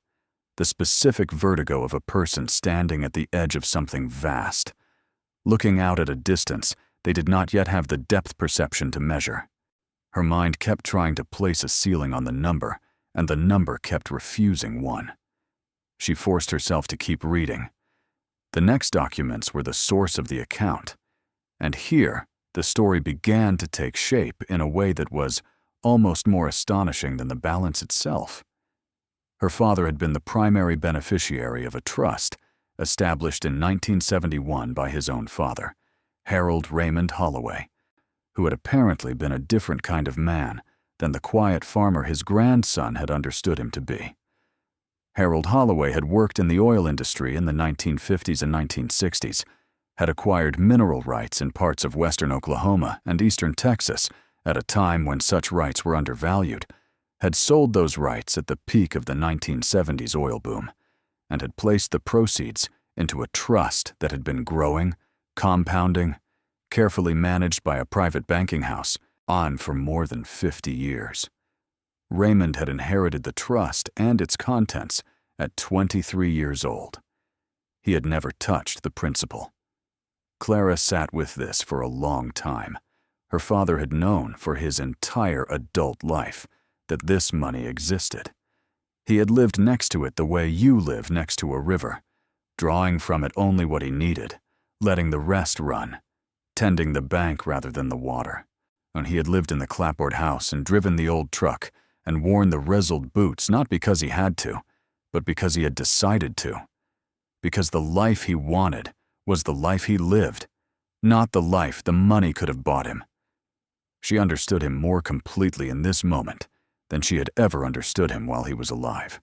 A: the specific vertigo of a person standing at the edge of something vast. Looking out at a distance they did not yet have the depth perception to measure. Her mind kept trying to place a ceiling on the number, and the number kept refusing one. She forced herself to keep reading. The next documents were the source of the account, and here the story began to take shape in a way that was almost more astonishing than the balance itself. Her father had been the primary beneficiary of a trust established in 1971 by his own father, Harold Raymond Holloway, who had apparently been a different kind of man than the quiet farmer his grandson had understood him to be. Harold Holloway had worked in the oil industry in the 1950s and 1960s, had acquired mineral rights in parts of western Oklahoma and eastern Texas at a time when such rights were undervalued, had sold those rights at the peak of the 1970s oil boom, and had placed the proceeds into a trust that had been growing, compounding, carefully managed by a private banking house, on for more than 50 years. Raymond had inherited the trust and its contents at 23 years old. He had never touched the principal. Clara sat with this for a long time, Her father had known for his entire adult life that this money existed. He had lived next to it the way you live next to a river, drawing from it only what he needed, letting the rest run, tending the bank rather than the water. And he had lived in the clapboard house and driven the old truck and worn the rizzled boots not because he had to, but because he had decided to. Because the life he wanted was the life he lived, not the life the money could have bought him. She understood him more completely in this moment than she had ever understood him while he was alive.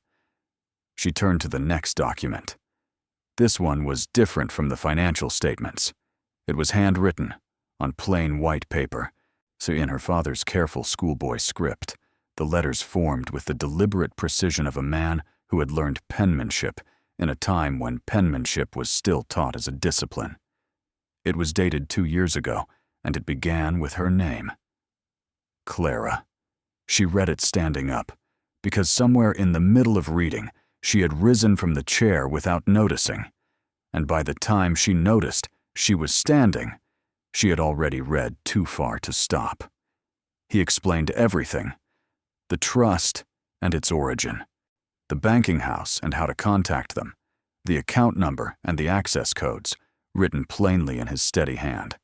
A: She turned to the next document. This one was different from the financial statements. It was handwritten, on plain white paper, so in her father's careful schoolboy script, the letters formed with the deliberate precision of a man who had learned penmanship in a time when penmanship was still taught as a discipline. It was dated 2 years ago, and it began with her name. Clara. She read it standing up, because somewhere in the middle of reading, she had risen from the chair without noticing, and by the time she noticed she was standing, she had already read too far to stop. He explained everything: the trust and its origin, the banking house and how to contact them, the account number and the access codes, written plainly in his steady hand,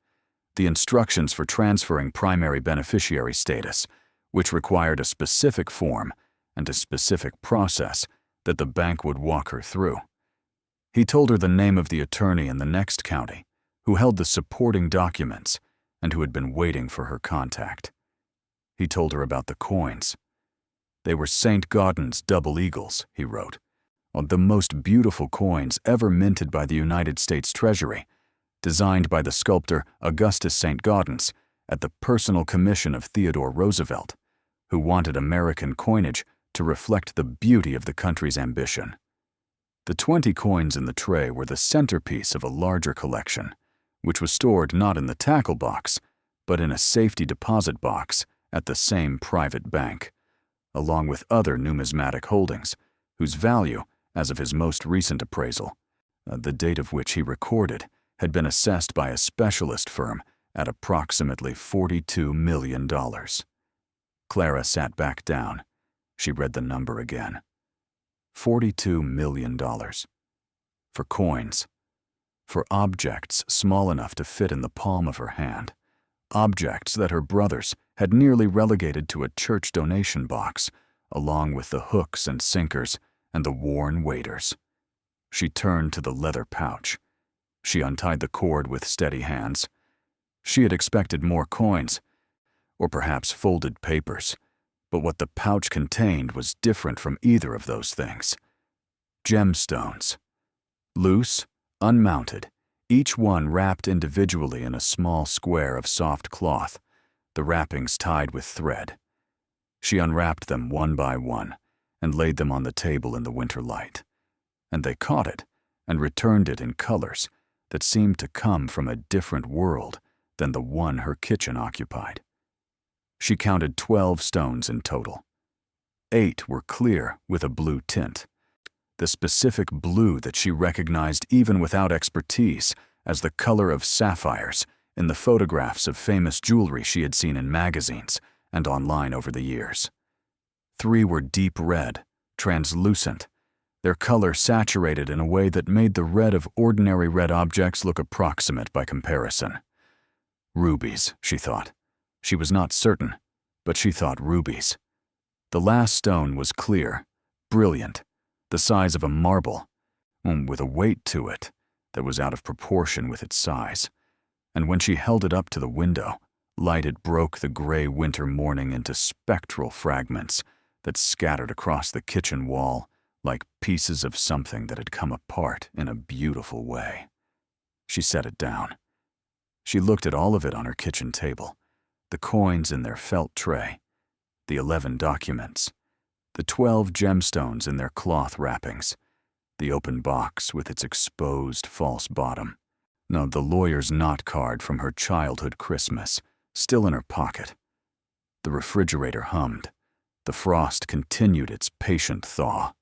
A: the instructions for transferring primary beneficiary status, which required a specific form and a specific process that the bank would walk her through. He told her the name of the attorney in the next county, who held the supporting documents and who had been waiting for her contact. He told her about the coins. They were St. Gaudens double eagles, he wrote, the most beautiful coins ever minted by the United States Treasury, designed by the sculptor Augustus St. Gaudens at the personal commission of Theodore Roosevelt, who wanted American coinage to reflect the beauty of the country's ambition. The 20 coins in the tray were the centerpiece of a larger collection, which was stored not in the tackle box, but in a safety deposit box at the same private bank, along with other numismatic holdings, whose value, as of his most recent appraisal, the date of which he recorded, had been assessed by a specialist firm at approximately $42 million. Clara sat back down. She read the number again. $42 million. For coins. For objects small enough to fit in the palm of her hand. Objects that her brothers had nearly relegated to a church donation box, along with the hooks and sinkers and the worn waders. She turned to the leather pouch. She untied the cord with steady hands. She had expected more coins, or perhaps folded papers, but what the pouch contained was different from either of those things. Gemstones. Loose, unmounted, each one wrapped individually in a small square of soft cloth, the wrappings tied with thread. She unwrapped them one by one and laid them on the table in the winter light, and they caught it and returned it in colors that seemed to come from a different world than the one her kitchen occupied. She counted 12 stones in total. 8 were clear with a blue tint, the specific blue that she recognized even without expertise as the color of sapphires in the photographs of famous jewelry she had seen in magazines and online over the years. 3 were deep red, translucent, their color saturated in a way that made the red of ordinary red objects look approximate by comparison. Rubies, she thought. She was not certain, but she thought rubies. The last stone was clear, brilliant, the size of a marble, with a weight to it that was out of proportion with its size. And when she held it up to the window, light it broke the gray winter morning into spectral fragments that scattered across the kitchen wall like pieces of something that had come apart in a beautiful way. She set it down. She looked at all of it on her kitchen table, the coins in their felt tray, the 11 documents, the 12 gemstones in their cloth wrappings, the open box with its exposed false bottom, the lawyer's knot card from her childhood Christmas, still in her pocket. The refrigerator hummed. The frost continued its patient thaw.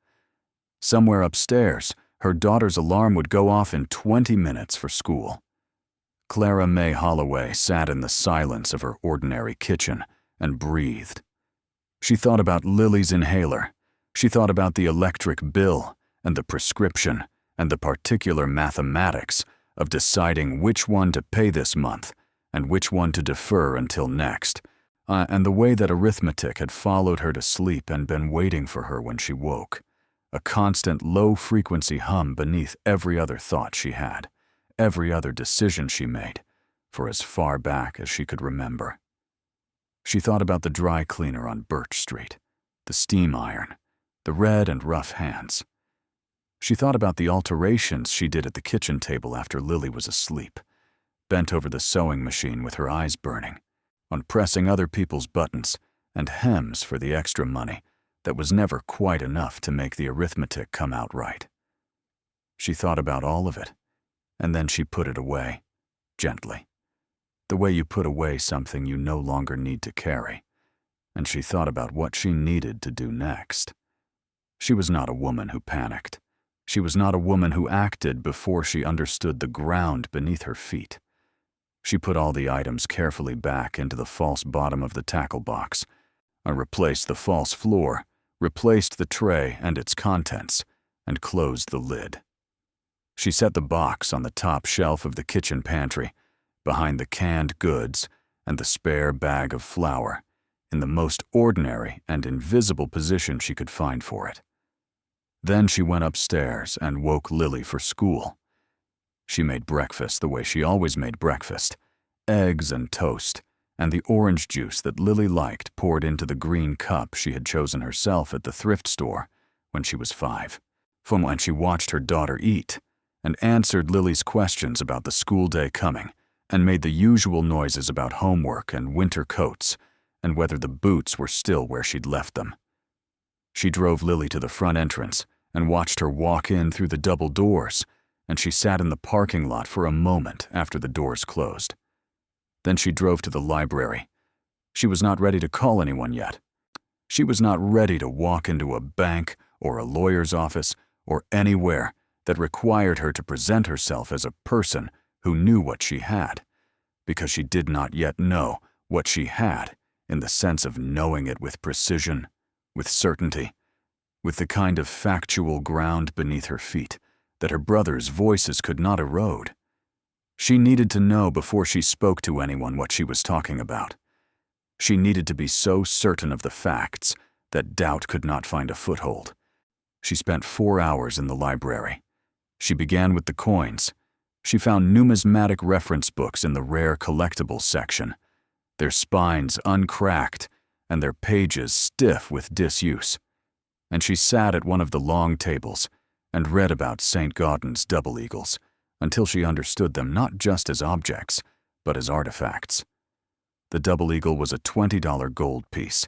A: Somewhere upstairs, her daughter's alarm would go off in 20 minutes for school. Clara Mae Holloway sat in the silence of her ordinary kitchen and breathed. She thought about Lily's inhaler. She thought about the electric bill and the prescription and the particular mathematics of deciding which one to pay this month and which one to defer until next, and the way that arithmetic had followed her to sleep and been waiting for her when she woke, a constant low-frequency hum beneath every other thought she had, every other decision she made, for as far back as she could remember. She thought about the dry cleaner on Birch Street, the steam iron, the red and rough hands. She thought about the alterations she did at the kitchen table after Lily was asleep, bent over the sewing machine with her eyes burning, on pressing other people's buttons and hems for the extra money that was never quite enough to make the arithmetic come out right. She thought about all of it, and then she put it away, gently, the way you put away something you no longer need to carry, and she thought about what she needed to do next. She was not a woman who panicked. She was not a woman who acted before she understood the ground beneath her feet. She put all the items carefully back into the false bottom of the tackle box, replaced the false floor, replaced the tray and its contents, and closed the lid. She set the box on the top shelf of the kitchen pantry, behind the canned goods and the spare bag of flour, in the most ordinary and invisible position she could find for it. Then she went upstairs and woke Lily for school. She made breakfast the way she always made breakfast, eggs and toast, and the orange juice that Lily liked poured into the green cup she had chosen herself at the thrift store when she was 5, from when she watched her daughter eat, and answered Lily's questions about the school day coming, and made the usual noises about homework and winter coats, and whether the boots were still where she'd left them. She drove Lily to the front entrance and watched her walk in through the double doors, and she sat in the parking lot for a moment after the doors closed. Then she drove to the library. She was not ready to call anyone yet. She was not ready to walk into a bank or a lawyer's office or anywhere that required her to present herself as a person who knew what she had, because she did not yet know what she had in the sense of knowing it with precision, with certainty, with the kind of factual ground beneath her feet that her brothers' voices could not erode. She needed to know before she spoke to anyone what she was talking about. She needed to be so certain of the facts that doubt could not find a foothold. She spent 4 hours in the library. She began with the coins. She found numismatic reference books in the rare collectibles section, their spines uncracked and their pages stiff with disuse. And she sat at one of the long tables and read about St. Gaudens's double eagles until she understood them not just as objects, but as artifacts. The double eagle was a $20 gold piece,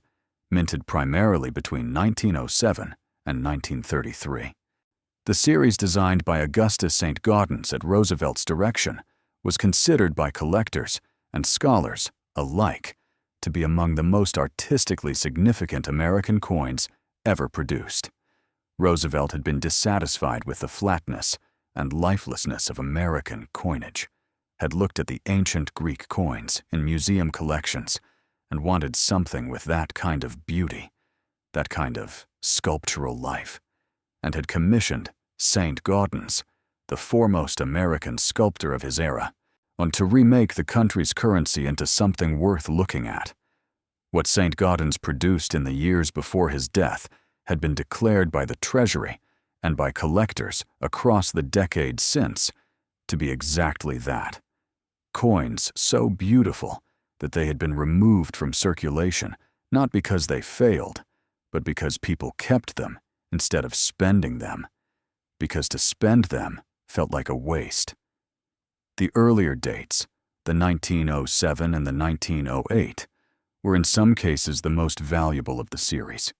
A: minted primarily between 1907 and 1933. The series, designed by Augustus St. Gaudens at Roosevelt's direction, was considered by collectors and scholars alike to be among the most artistically significant American coins ever produced. Roosevelt had been dissatisfied with the flatness and lifelessness of American coinage, had looked at the ancient Greek coins in museum collections and wanted something with that kind of beauty, that kind of sculptural life, and had commissioned St. Gaudens, the foremost American sculptor of his era, to remake the country's currency into something worth looking at. What St. Gaudens produced in the years before his death had been declared by the Treasury and by collectors across the decades since to be exactly that. Coins so beautiful that they had been removed from circulation, not because they failed, but because people kept them instead of spending them, because to spend them felt like a waste. The earlier dates, the 1907 and the 1908, were in some cases the most valuable of the series,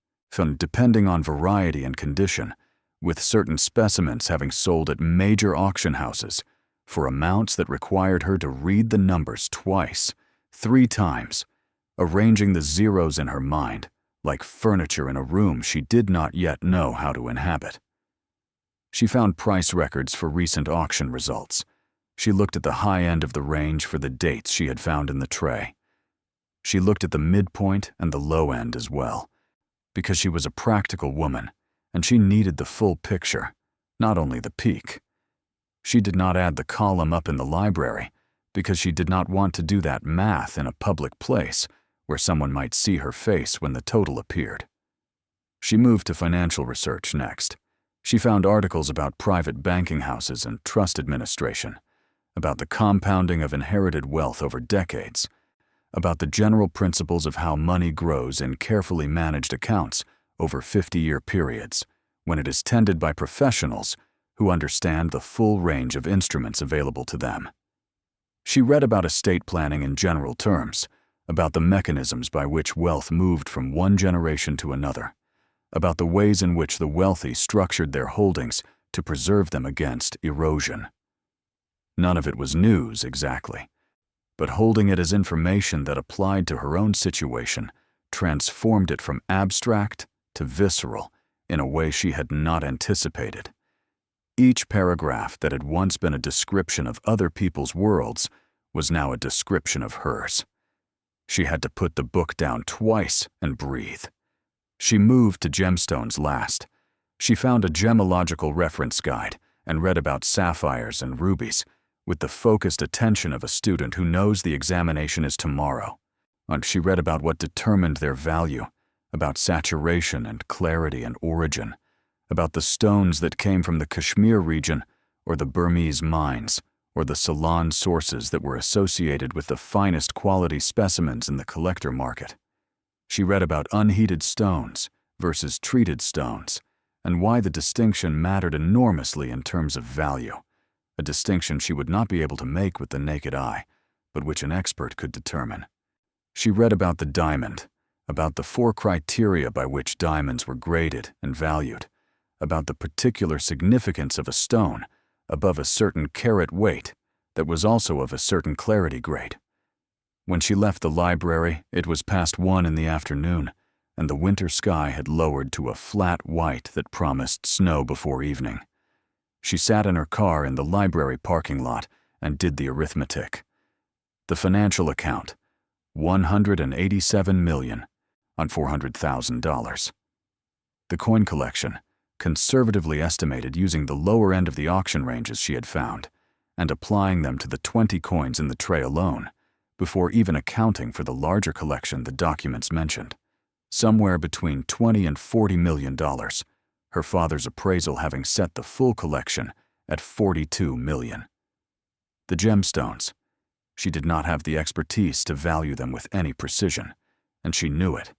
A: depending on variety and condition, with certain specimens having sold at major auction houses for amounts that required her to read the numbers twice, 3 times, arranging the zeros in her mind like furniture in a room she did not yet know how to inhabit. She found price records for recent auction results, She looked at the high end of the range for the dates she had found in the tray. She looked at the midpoint and the low end as well, because she was a practical woman, and she needed the full picture, not only the peak. She did not add the column up in the library, because she did not want to do that math in a public place where someone might see her face when the total appeared. She moved to financial research next. She found articles about private banking houses and trust administration, about the compounding of inherited wealth over decades, about the general principles of how money grows in carefully managed accounts over 50-year periods, when it is tended by professionals who understand the full range of instruments available to them. She read about estate planning in general terms, about the mechanisms by which wealth moved from one generation to another, about the ways in which the wealthy structured their holdings to preserve them against erosion. None of it was news exactly, but holding it as information that applied to her own situation transformed it from abstract to visceral in a way she had not anticipated. Each paragraph that had once been a description of other people's worlds was now a description of hers. She had to put the book down twice and breathe. She moved to gemstones last. She found a gemological reference guide and read about sapphires and rubies with the focused attention of a student who knows the examination is tomorrow. And she read about what determined their value, about saturation and clarity and origin, about the stones that came from the Kashmir region or the Burmese mines, or the Ceylon sources that were associated with the finest quality specimens in the collector market. She read about unheated stones versus treated stones, and why the distinction mattered enormously in terms of value, a distinction she would not be able to make with the naked eye, but which an expert could determine. She read about the diamond, about the 4 criteria by which diamonds were graded and valued, about the particular significance of a stone above a certain carat weight that was also of a certain clarity grade. When she left the library, it was past 1 in the afternoon, and the winter sky had lowered to a flat white that promised snow before evening. She sat in her car in the library parking lot and did the arithmetic. The financial account, $187 million on $400,000. The coin collection, conservatively estimated using the lower end of the auction ranges she had found, and applying them to the 20 coins in the tray alone, before even accounting for the larger collection the documents mentioned. Somewhere between $20 and $40 million, her father's appraisal having set the full collection at $42 million. The gemstones. She did not have the expertise to value them with any precision, and she knew it.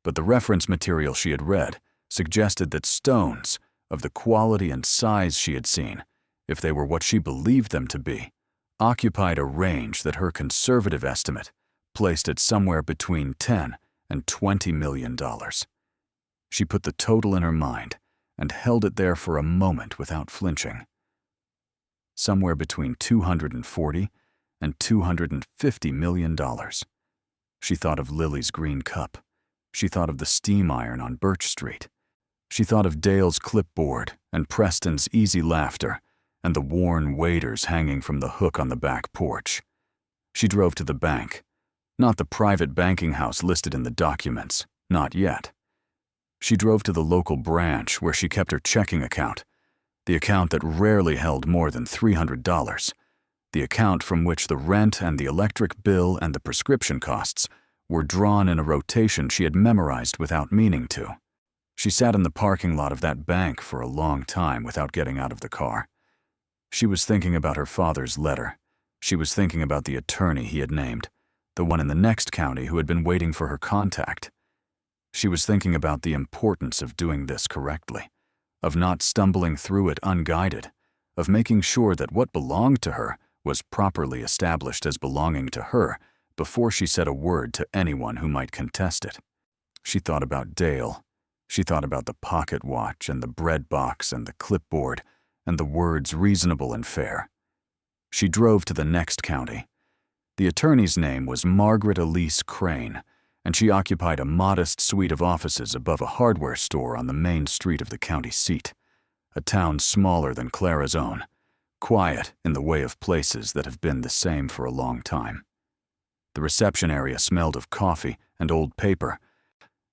A: But the reference material she had read suggested that stones, of the quality and size she had seen, if they were what she believed them to be, occupied a range that her conservative estimate placed it somewhere between $10 and $20 million. She put the total in her mind and held it there for a moment without flinching. Somewhere between $240 and $250 million. She thought of Lily's green cup. She thought of the steam iron on Birch Street. She thought of Dale's clipboard and Preston's easy laughter and the worn waders hanging from the hook on the back porch. She drove to the bank. Not the private banking house listed in the documents, not yet. She drove to the local branch where she kept her checking account, the account that rarely held more than $300, the account from which the rent and the electric bill and the prescription costs were drawn in a rotation she had memorized without meaning to. She sat in the parking lot of that bank for a long time without getting out of the car. She was thinking about her father's letter. She was thinking about the attorney he had named, the one in the next county who had been waiting for her contact. She was thinking about the importance of doing this correctly, of not stumbling through it unguided, of making sure that what belonged to her was properly established as belonging to her before she said a word to anyone who might contest it. She thought about Dale. She thought about the pocket watch and the bread box and the clipboard and the words reasonable and fair. She drove to the next county. The attorney's name was Margaret Elise Crane, and she occupied a modest suite of offices above a hardware store on the main street of the county seat, a town smaller than Clara's own, quiet in the way of places that have been the same for a long time. The reception area smelled of coffee and old paper,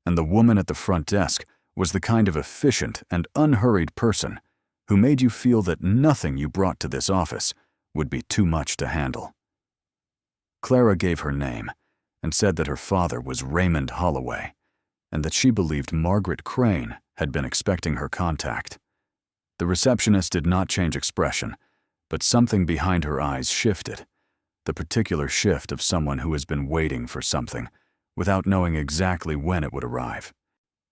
A: and the woman at the front desk was the kind of efficient and unhurried person who made you feel that nothing you brought to this office would be too much to handle. Clara gave her name and said that her father was Raymond Holloway, and that she believed Margaret Crane had been expecting her contact. The receptionist did not change expression, but something behind her eyes shifted, the particular shift of someone who has been waiting for something without knowing exactly when it would arrive.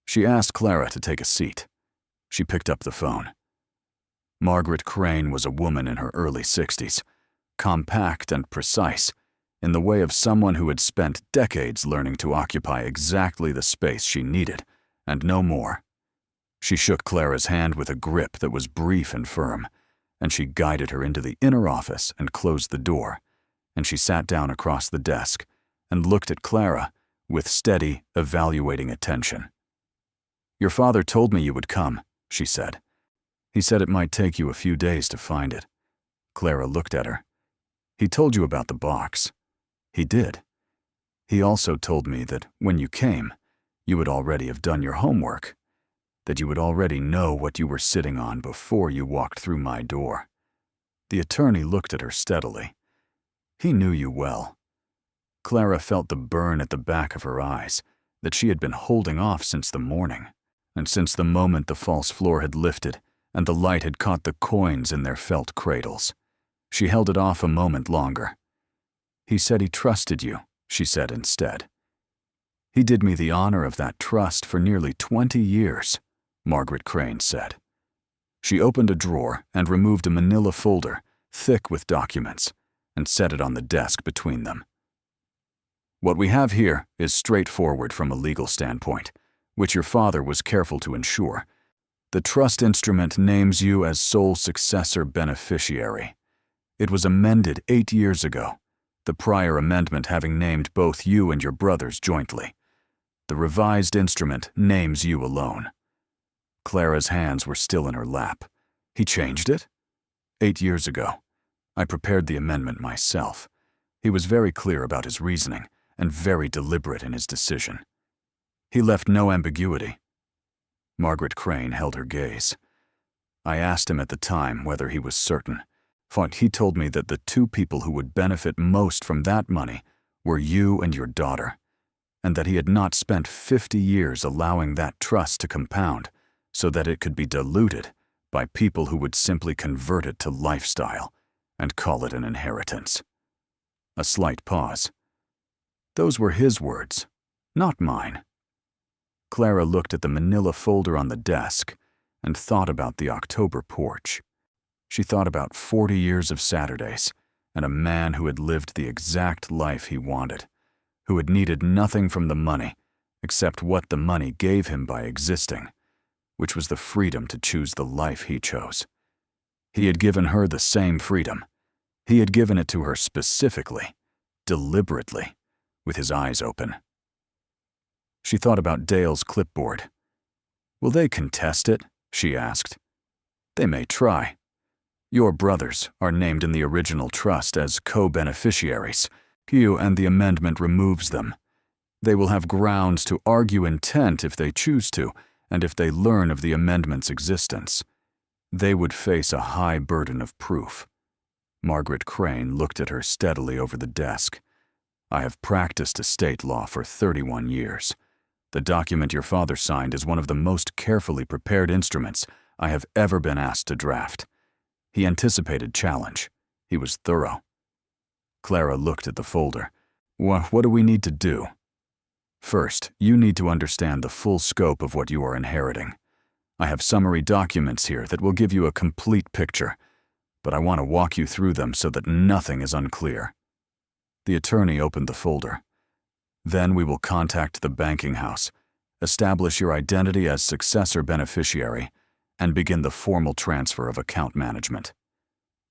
A: She asked Clara to take a seat. She picked up the phone. Margaret Crane was a woman in her early 60s, compact and precise, in the way of someone who had spent decades learning to occupy exactly the space she needed, and no more. She shook Clara's hand with a grip that was brief and firm, and she guided her into the inner office and closed the door, and she sat down across the desk and looked at Clara with steady, evaluating attention. "Your father told me you would come," she said. "He said it might take you a few days to find it." Clara looked at her. "He told you about the box." "He did. He also told me that when you came, you would already have done your homework, that you would already know what you were sitting on before you walked through my door." The attorney looked at her steadily. "He knew you well." Clara felt the burn at the back of her eyes that she had been holding off since the morning, and since the moment the false floor had lifted and the light had caught the coins in their felt cradles. She held it off a moment longer. "He said he trusted you," she said instead. "He did me the honor of that trust for nearly 20 years, Margaret Crane said. She opened a drawer and removed a manila folder, thick with documents, and set it on the desk between them. "What we have here is straightforward from a legal standpoint, which your father was careful to ensure. The trust instrument names you as sole successor beneficiary. It was amended 8 years ago, the prior amendment having named both you and your brothers jointly. The revised instrument names you alone." Clara's hands were still in her lap. "He changed it?" 8 years ago. I prepared the amendment myself. He was very clear about his reasoning and very deliberate in his decision. He left no ambiguity." Margaret Crane held her gaze. "I asked him at the time whether he was certain. He told me that the two people who would benefit most from that money were you and your daughter, and that he had not spent 50 years allowing that trust to compound so that it could be diluted by people who would simply convert it to lifestyle and call it an inheritance." A slight pause. "Those were his words, not mine." Clara looked at the manila folder on the desk and thought about the October porch. She thought about 40 years of Saturdays and a man who had lived the exact life he wanted, who had needed nothing from the money except what the money gave him by existing, which was the freedom to choose the life he chose. He had given her the same freedom. He had given it to her specifically, deliberately, with his eyes open. She thought about Dale's clipboard. "Will they contest it?" she asked. "They may try. Your brothers are named in the original trust as co-beneficiaries, and the amendment removes them. They will have grounds to argue intent if they choose to, and if they learn of the amendment's existence. They would face a high burden of proof." Margaret Crane looked at her steadily over the desk. "I have practiced estate law for 31 years. The document your father signed is one of the most carefully prepared instruments I have ever been asked to draft. He anticipated challenge. He was thorough." Clara looked at the folder. What do we need to do?" "First, you need to understand the full scope of what you are inheriting. I have summary documents here that will give you a complete picture, but I want to walk you through them so that nothing is unclear." The attorney opened the folder. "Then we will contact the banking house, establish your identity as successor beneficiary, and begin the formal transfer of account management.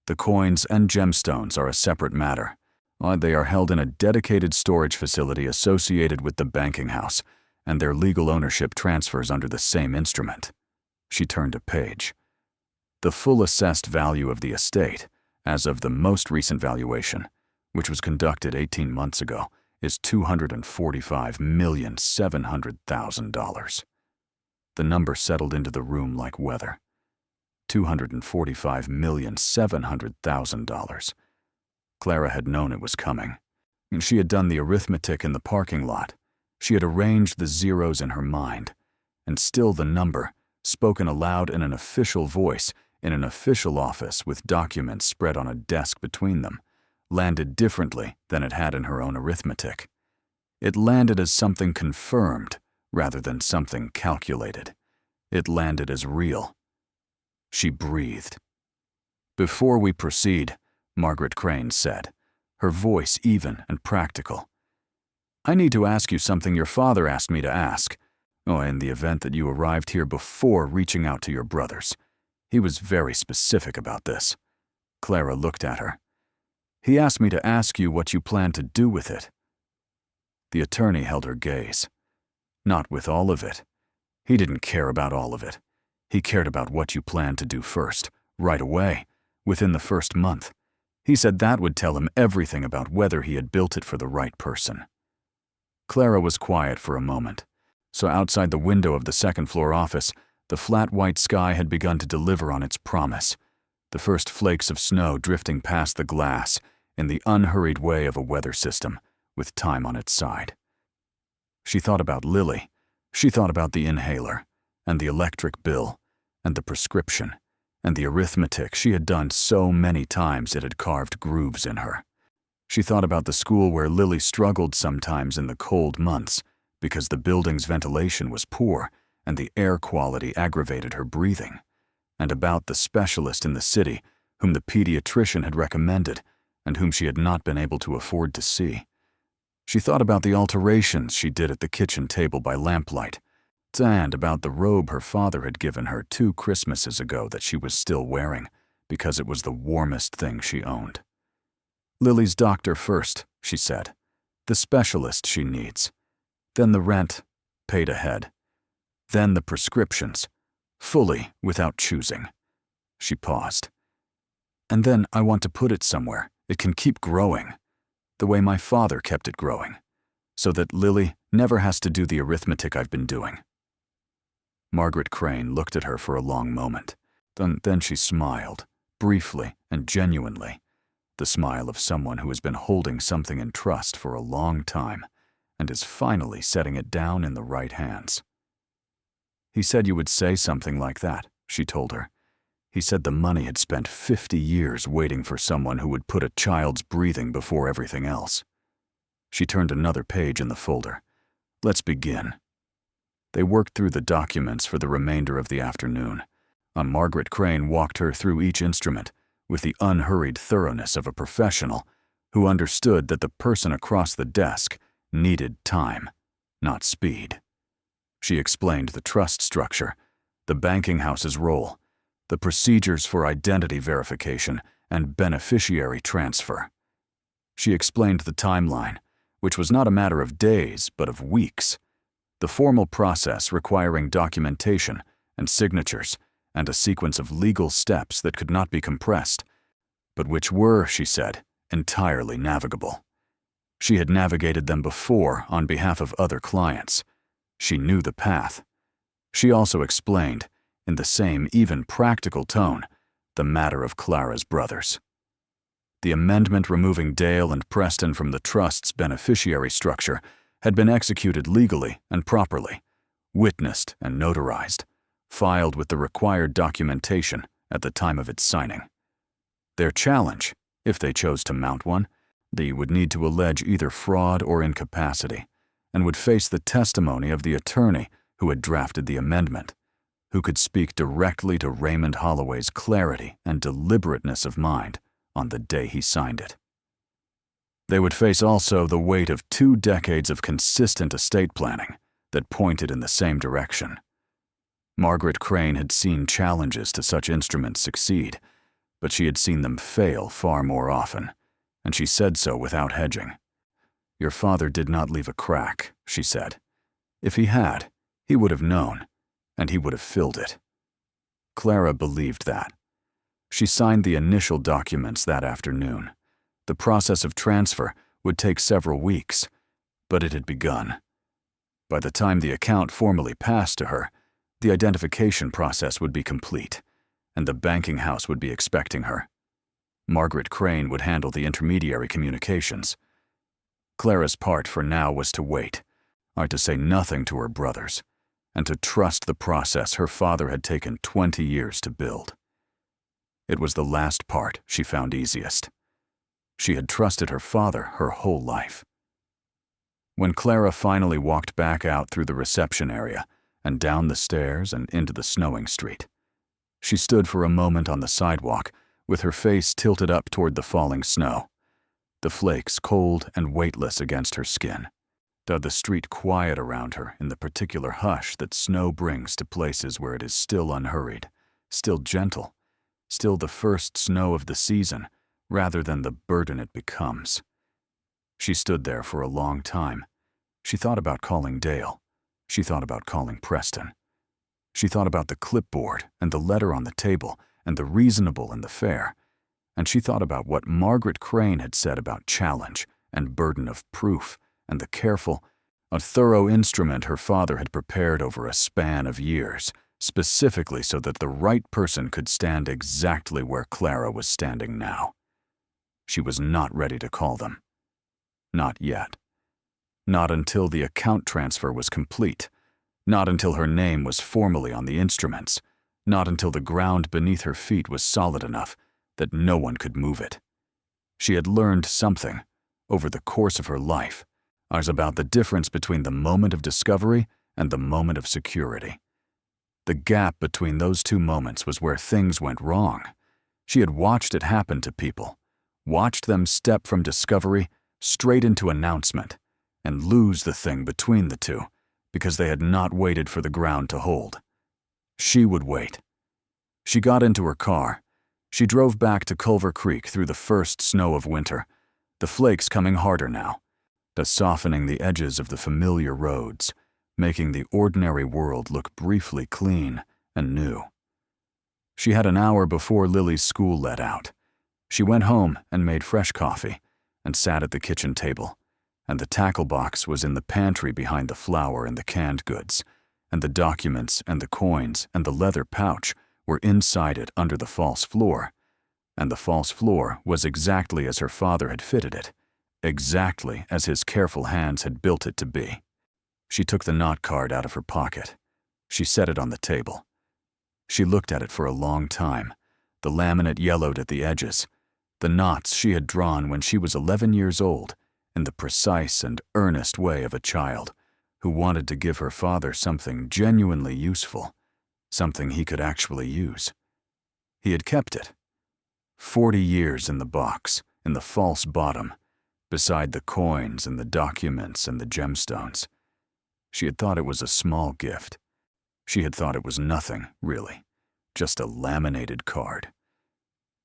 A: The coins and gemstones are a separate matter. They are held in a dedicated storage facility associated with the banking house, and their legal ownership transfers under the same instrument." She turned a page. "The full assessed value of the estate as of the most recent valuation, which was conducted 18 months ago, is $245,700,000. The number settled into the room like weather. $245,700,000. Clara had known it was coming. She had done the arithmetic in the parking lot. She had arranged the zeros in her mind. And still the number, spoken aloud in an official voice in an official office with documents spread on a desk between them, landed differently than it had in her own arithmetic. It landed as something confirmed rather than something calculated. It landed as real. She breathed. "Before we proceed," Margaret Crane said, her voice even and practical, "I need to ask you something your father asked me to ask. In the event that you arrived here before reaching out to your brothers. He was very specific about this." Clara looked at her. "He asked me to ask you what you plan to do with it." The attorney held her gaze. "Not with all of it. He didn't care about all of it. He cared about what you planned to do first, right away, within the first month. He said that would tell him everything about whether he had built it for the right person." Clara was quiet for a moment. So outside the window of the second-floor office, the flat white sky had begun to deliver on its promise, the first flakes of snow drifting past the glass in the unhurried way of a weather system, with time on its side. She thought about Lily. She thought about the inhaler, and the electric bill, and the prescription, and the arithmetic she had done so many times it had carved grooves in her. She thought about the school where Lily struggled sometimes in the cold months, because the building's ventilation was poor and the air quality aggravated her breathing, and about the specialist in the city whom the pediatrician had recommended and whom she had not been able to afford to see. She thought about the alterations she did at the kitchen table by lamplight, and about the robe her father had given her 2 Christmases ago that she was still wearing because it was the warmest thing she owned. "Lily's doctor first," she said. "The specialist she needs. Then the rent, paid ahead. Then the prescriptions, fully without choosing." She paused. "And then I want to put it somewhere it can keep growing, the way my father kept it growing, so that Lily never has to do the arithmetic I've been doing." Margaret Crane looked at her for a long moment. Then she smiled, briefly and genuinely, the smile of someone who has been holding something in trust for a long time and is finally setting it down in the right hands. "He said you would say something like that," she told her. "He said the money had spent 50 years waiting for someone who would put a child's breathing before everything else." She turned another page in the folder. "Let's begin." They worked through the documents for the remainder of the afternoon. Margaret Crane walked her through each instrument with the unhurried thoroughness of a professional who understood that the person across the desk needed time, not speed. She explained the trust structure, the banking house's role, the procedures for identity verification and beneficiary transfer. She explained the timeline, which was not a matter of days but of weeks, the formal process requiring documentation and signatures and a sequence of legal steps that could not be compressed, but which were, she said, entirely navigable. She had navigated them before on behalf of other clients. She knew the path. She also explained, in the same even practical tone, the matter of Clara's brothers. The amendment removing Dale and Preston from the trust's beneficiary structure had been executed legally and properly, witnessed and notarized, filed with the required documentation at the time of its signing. Their challenge, if they chose to mount one, they would need to allege either fraud or incapacity, and would face the testimony of the attorney who had drafted the amendment, who could speak directly to Raymond Holloway's clarity and deliberateness of mind on the day he signed it. They would face also the weight of 2 decades of consistent estate planning that pointed in the same direction. Margaret Crane had seen challenges to such instruments succeed, but she had seen them fail far more often, and she said so without hedging. "Your father did not leave a crack," she said. "If he had, he would have known, and he would have filled it." Clara believed that. She signed the initial documents that afternoon. The process of transfer would take several weeks, but it had begun. By the time the account formally passed to her, the identification process would be complete, and the banking house would be expecting her. Margaret Crane would handle the intermediary communications. Clara's part for now was to wait, or to say nothing to her brothers, and to trust the process her father had taken 20 years to build. It was the last part she found easiest. She had trusted her father her whole life. When Clara finally walked back out through the reception area and down the stairs and into the snowing street, she stood for a moment on the sidewalk with her face tilted up toward the falling snow, the flakes cold and weightless against her skin. The street quiet around her in the particular hush that snow brings to places where it is still unhurried, still gentle, still the first snow of the season rather than the burden it becomes. She stood there for a long time. She thought about calling Dale. She thought about calling Preston. She thought about the clipboard and the letter on the table and the reasonable and the fair. And she thought about what Margaret Crane had said about challenge and burden of proof and the careful, a thorough instrument her father had prepared over a span of years, specifically so that the right person could stand exactly where Clara was standing now. She was not ready to call them. Not yet. Not until the account transfer was complete. Not until her name was formally on the instruments. Not until the ground beneath her feet was solid enough that no one could move it. She had learned something, over the course of her life, as about the difference between the moment of discovery and the moment of security. The gap between those two moments was where things went wrong. She had watched it happen to people, watched them step from discovery straight into announcement, and lose the thing between the two because they had not waited for the ground to hold. She would wait. She got into her car. She drove back to Culver Creek through the first snow of winter, the flakes coming harder now, softening the edges of the familiar roads, making the ordinary world look briefly clean and new. She had an hour before Lily's school let out. She went home and made fresh coffee and sat at the kitchen table, and the tackle box was in the pantry behind the flour and the canned goods, and the documents and the coins and the leather pouch were inside it under the false floor, and the false floor was exactly as her father had fitted it, exactly as his careful hands had built it to be. She took the knot card out of her pocket. She set it on the table. She looked at it for a long time, the laminate yellowed at the edges, the knots she had drawn when she was 11 years old, in the precise and earnest way of a child who wanted to give her father something genuinely useful, something he could actually use. He had kept it. 40 years in the box, in the false bottom, beside the coins and the documents and the gemstones. She had thought it was a small gift. She had thought it was nothing, really, just a laminated card.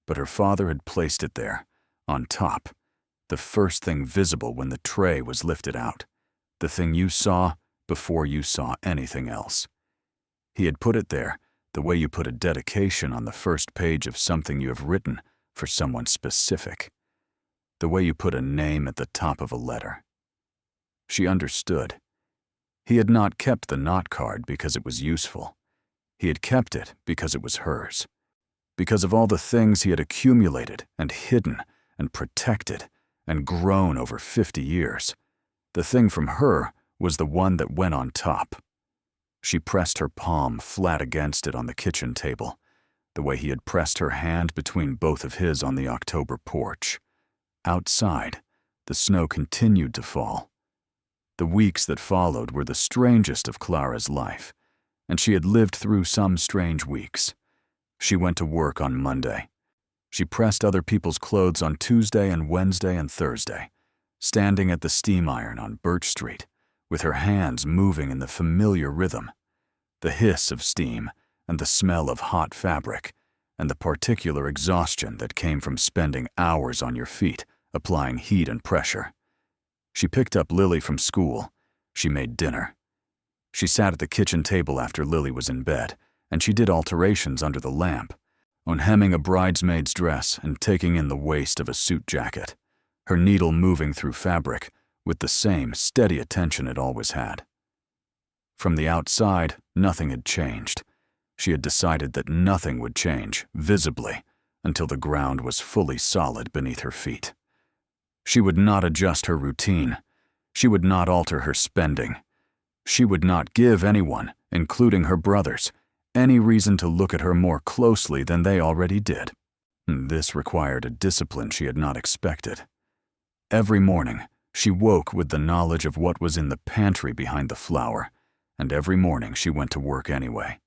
A: But her father had placed it there, on top, the first thing visible when the tray was lifted out, the thing you saw before you saw anything else. He had put it there the way you put a dedication on the first page of something you have written for someone specific, the way you put a name at the top of a letter. She understood. He had not kept the knot card because it was useful. He had kept it because it was hers, because of all the things he had accumulated and hidden and protected and grown over 50 years. The thing from her was the one that went on top. She pressed her palm flat against it on the kitchen table, the way he had pressed her hand between both of his on the October porch. Outside, the snow continued to fall. The weeks that followed were the strangest of Clara's life, and she had lived through some strange weeks. She went to work on Monday. She pressed other people's clothes on Tuesday and Wednesday and Thursday, standing at the steam iron on Birch Street, with her hands moving in the familiar rhythm, the hiss of steam and the smell of hot fabric, and the particular exhaustion that came from spending hours on your feet applying heat and pressure. She picked up Lily from school. She made dinner. She sat at the kitchen table after Lily was in bed, and she did alterations under the lamp, on hemming a bridesmaid's dress and taking in the waist of a suit jacket, her needle moving through fabric with the same steady attention it always had. From the outside, nothing had changed. She had decided that nothing would change, visibly, until the ground was fully solid beneath her feet. She would not adjust her routine. She would not alter her spending. She would not give anyone, including her brothers, any reason to look at her more closely than they already did. This required a discipline she had not expected. Every morning, she woke with the knowledge of what was in the pantry behind the flour, and every morning she went to work anyway.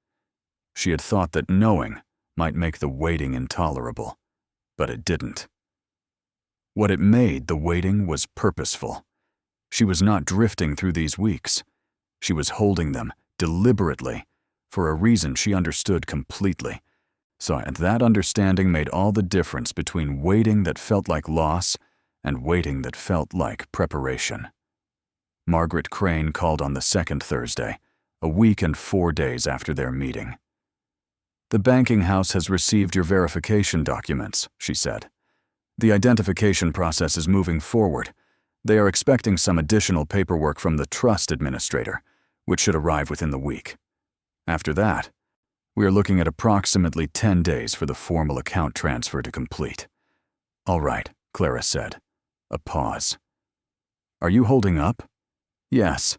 A: She had thought that knowing might make the waiting intolerable, but it didn't. What it made the waiting was purposeful. She was not drifting through these weeks. She was holding them deliberately for a reason she understood completely. So that understanding made all the difference between waiting that felt like loss and waiting that felt like preparation. Margaret Crane called on the second Thursday, a week and 4 days after their meeting. "The banking house has received your verification documents," she said. "The identification process is moving forward. They are expecting some additional paperwork from the trust administrator, which should arrive within the week. After that, we are looking at approximately 10 days for the formal account transfer to complete." "All right," Clara said. A pause. "Are you holding up?" "Yes."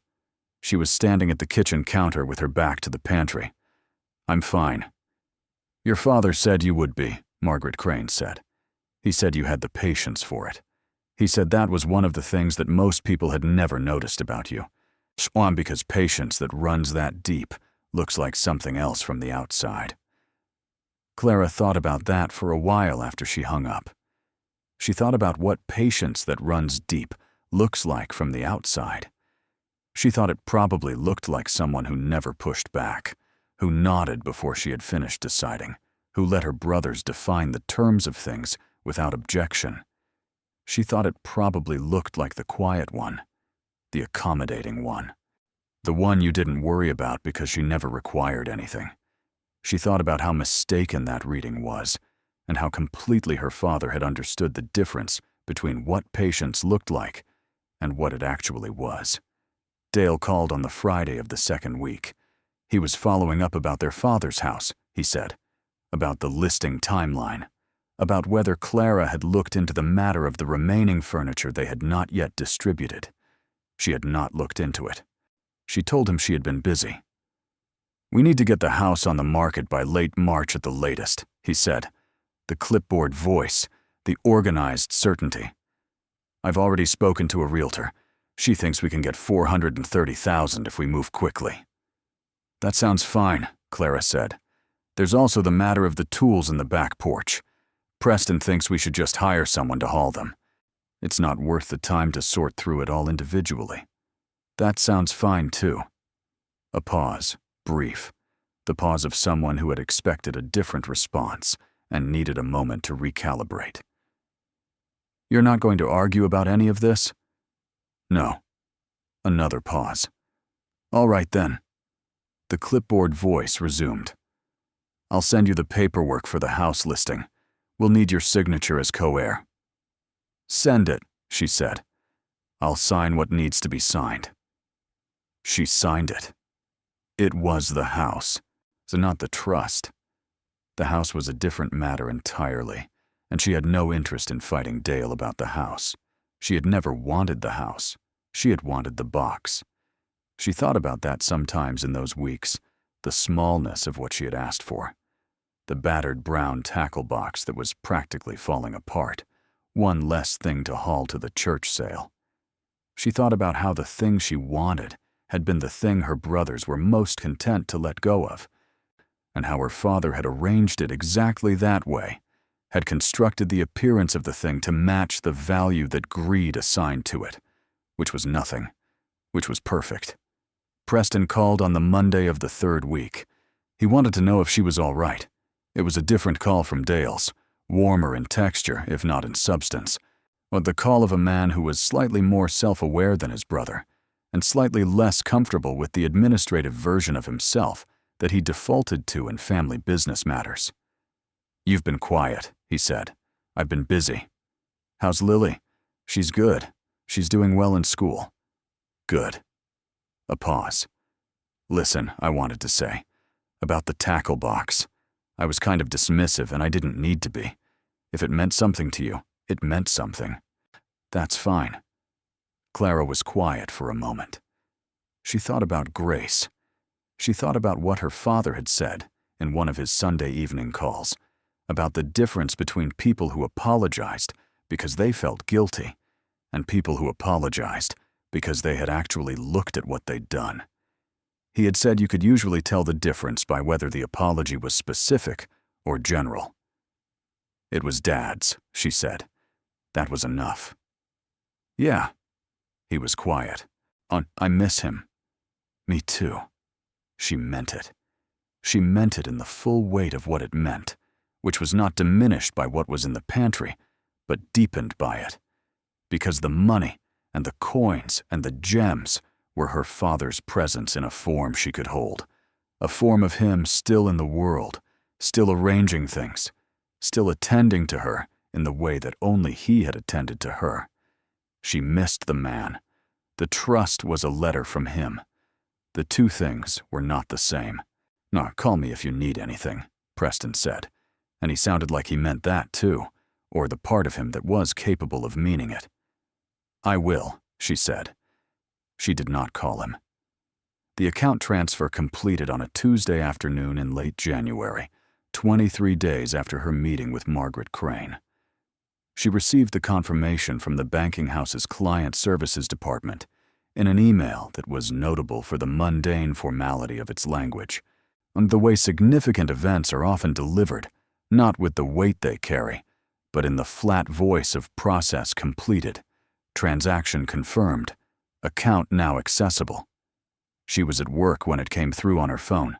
A: She was standing at the kitchen counter with her back to the pantry. "I'm fine." "Your father said you would be," Margaret Crane said. "He said you had the patience for it. He said that was one of the things that most people had never noticed about you. Because patience that runs that deep looks like something else from the outside." Clara thought about that for a while after she hung up. She thought about what patience that runs deep looks like from the outside. She thought it probably looked like someone who never pushed back, who nodded before she had finished deciding, who let her brothers define the terms of things without objection. She thought it probably looked like the quiet one, the accommodating one, the one you didn't worry about because she never required anything. She thought about how mistaken that reading was, and how completely her father had understood the difference between what patience looked like and what it actually was. Dale called on the Friday of the second week. He was following up about their father's house, he said, about the listing timeline, about whether Clara had looked into the matter of the remaining furniture they had not yet distributed. She had not looked into it. She told him she had been busy. "We need to get the house on the market by late March at the latest," he said, the clipboard voice, the organized certainty. "I've already spoken to a realtor. She thinks we can get $430,000 if we move quickly." "That sounds fine," Clara said. "There's also the matter of the tools in the back porch. Preston thinks we should just hire someone to haul them. It's not worth the time to sort through it all individually." "That sounds fine, too." A pause, brief, the pause of someone who had expected a different response and needed a moment to recalibrate. "You're not going to argue about any of this?" "No." Another pause. "All right then." The clipboard voice resumed. "I'll send you the paperwork for the house listing. We'll need your signature as co-heir." "Send it," she said. "I'll sign what needs to be signed." She signed it. It was the house, so not the trust. The house was a different matter entirely, and she had no interest in fighting Dale about the house. She had never wanted the house. She had wanted the box. She thought about that sometimes in those weeks, the smallness of what she had asked for. The battered brown tackle box that was practically falling apart, one less thing to haul to the church sale. She thought about how the thing she wanted had been the thing her brothers were most content to let go of, and how her father had arranged it exactly that way, had constructed the appearance of the thing to match the value that greed assigned to it, which was nothing, which was perfect. Preston called on the Monday of the third week. He wanted to know if she was all right. It was a different call from Dale's, warmer in texture, if not in substance, but the call of a man who was slightly more self-aware than his brother, and slightly less comfortable with the administrative version of himself that he defaulted to in family business matters. "You've been quiet," he said. "I've been busy." "How's Lily?" "She's good. She's doing well in school." "Good." A pause. "Listen," I wanted to say. "About the tackle box. I was kind of dismissive and I didn't need to be. If it meant something to you, it meant something. That's fine." Clara was quiet for a moment. She thought about Grace. She thought about what her father had said in one of his Sunday evening calls, about the difference between people who apologized because they felt guilty and people who apologized because they had actually looked at what they'd done. He had said you could usually tell the difference by whether the apology was specific or general. "It was Dad's," she said. "That was enough." "Yeah." He was quiet. "I miss him." "Me too." She meant it. She meant it in the full weight of what it meant, which was not diminished by what was in the pantry, but deepened by it. Because the money and the coins and the gems were her father's presence in a form she could hold, a form of him still in the world, still arranging things, still attending to her in the way that only he had attended to her. She missed the man. The trust was a letter from him. The two things were not the same. "No, call me if you need anything," Preston said, and he sounded like he meant that too, or the part of him that was capable of meaning it. "I will," she said. She did not call him. The account transfer completed on a Tuesday afternoon in late January, 23 days after her meeting with Margaret Crane. She received the confirmation from the banking house's client services department in an email that was notable for the mundane formality of its language, and the way significant events are often delivered, not with the weight they carry, but in the flat voice of process completed, transaction confirmed, account now accessible. She was at work when it came through on her phone.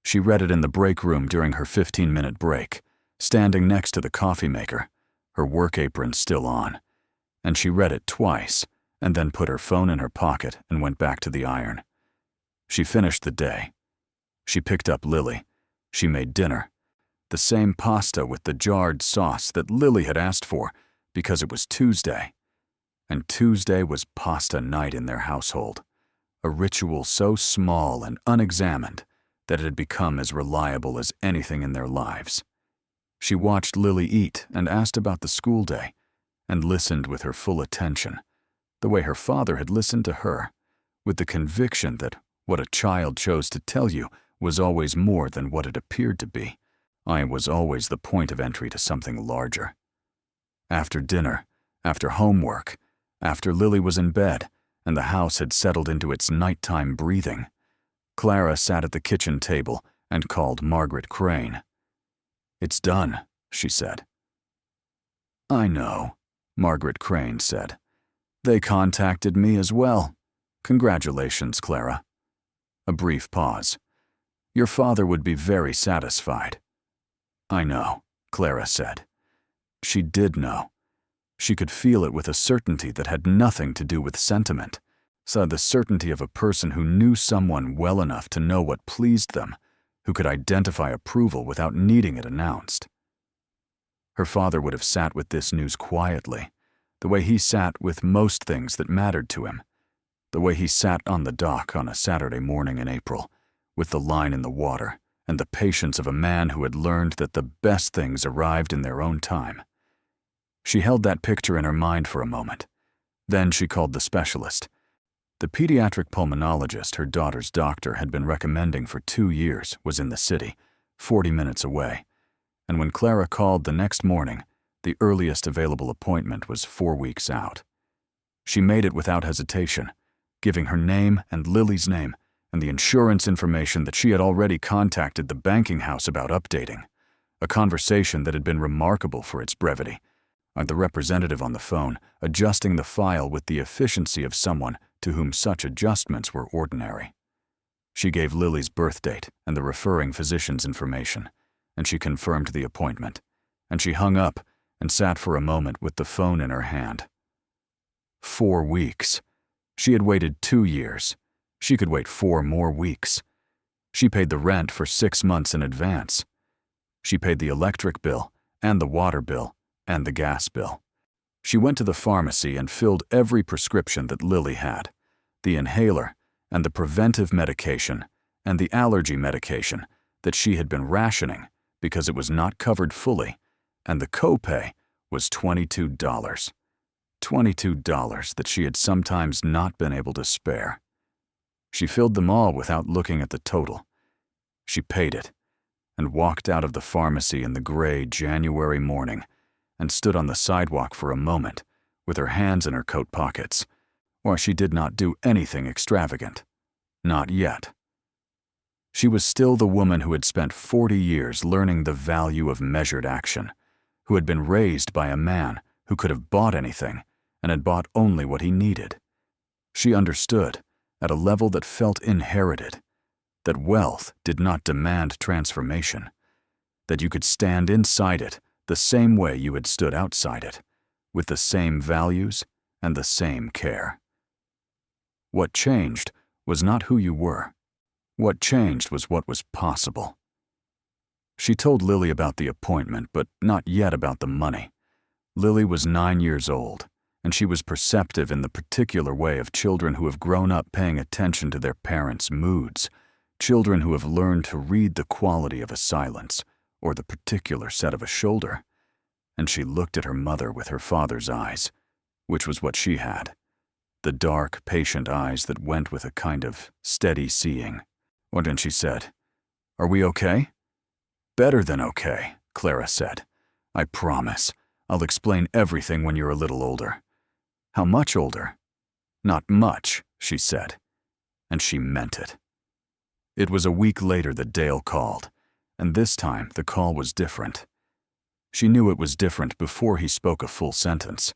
A: She read it in the break room during her 15-minute break, standing next to the coffee maker, her work apron still on, and she read it twice, and then put her phone in her pocket and went back to the iron. She finished the day. She picked up Lily. She made dinner. The same pasta with the jarred sauce that Lily had asked for because it was Tuesday. And Tuesday was pasta night in their household, a ritual so small and unexamined that it had become as reliable as anything in their lives. She watched Lily eat and asked about the school day, and listened with her full attention, the way her father had listened to her, with the conviction that what a child chose to tell you was always more than what it appeared to be. I was always the point of entry to something larger. After dinner, after homework, after Lily was in bed and the house had settled into its nighttime breathing, Clara sat at the kitchen table and called Margaret Crane. "It's done," she said. "I know," Margaret Crane said. "They contacted me as well. Congratulations, Clara." A brief pause. "Your father would be very satisfied." "I know," Clara said. She did know. She could feel it with a certainty that had nothing to do with sentiment, so the certainty of a person who knew someone well enough to know what pleased them, who could identify approval without needing it announced. Her father would have sat with this news quietly, the way he sat with most things that mattered to him, the way he sat on the dock on a Saturday morning in April, with the line in the water and the patience of a man who had learned that the best things arrived in their own time. She held that picture in her mind for a moment. Then she called the specialist. The pediatric pulmonologist her daughter's doctor had been recommending for 2 years was in the city, 40 minutes away, and when Clara called the next morning, the earliest available appointment was 4 weeks out. She made it without hesitation, giving her name and Lily's name and the insurance information that she had already contacted the banking house about updating, a conversation that had been remarkable for its brevity, and the representative on the phone adjusting the file with the efficiency of someone to whom such adjustments were ordinary. She gave Lily's birth date and the referring physician's information, and she confirmed the appointment, and she hung up and sat for a moment with the phone in her hand. 4 weeks. She had waited 2 years. She could wait 4 more weeks. She paid the rent for 6 months in advance. She paid the electric bill, and the water bill, and the gas bill. She went to the pharmacy and filled every prescription that Lily had, the inhaler, and the preventive medication, and the allergy medication that she had been rationing because it was not covered fully, and the copay was $22. $22 that she had sometimes not been able to spare. She filled them all without looking at the total. She paid it, and walked out of the pharmacy in the gray January morning, and stood on the sidewalk for a moment, with her hands in her coat pockets, while she did not do anything extravagant. Not yet. She was still the woman who had spent 40 years learning the value of measured action, who had been raised by a man who could have bought anything and had bought only what he needed. She understood, at a level that felt inherited, that wealth did not demand transformation, that you could stand inside it the same way you had stood outside it, with the same values and the same care. What changed was not who you were. What changed was what was possible. She told Lily about the appointment, but not yet about the money. Lily was 9 years old, and she was perceptive in the particular way of children who have grown up paying attention to their parents' moods, children who have learned to read the quality of a silence or the particular set of a shoulder. And she looked at her mother with her father's eyes, which was what she had, the dark, patient eyes that went with a kind of steady seeing. And she said, "Are we okay?" "Better than okay," Clara said. "I promise. I'll explain everything when you're a little older." "How much older?" "Not much," she said. And she meant it. It was a week later that Dale called, and this time the call was different. She knew it was different before he spoke a full sentence,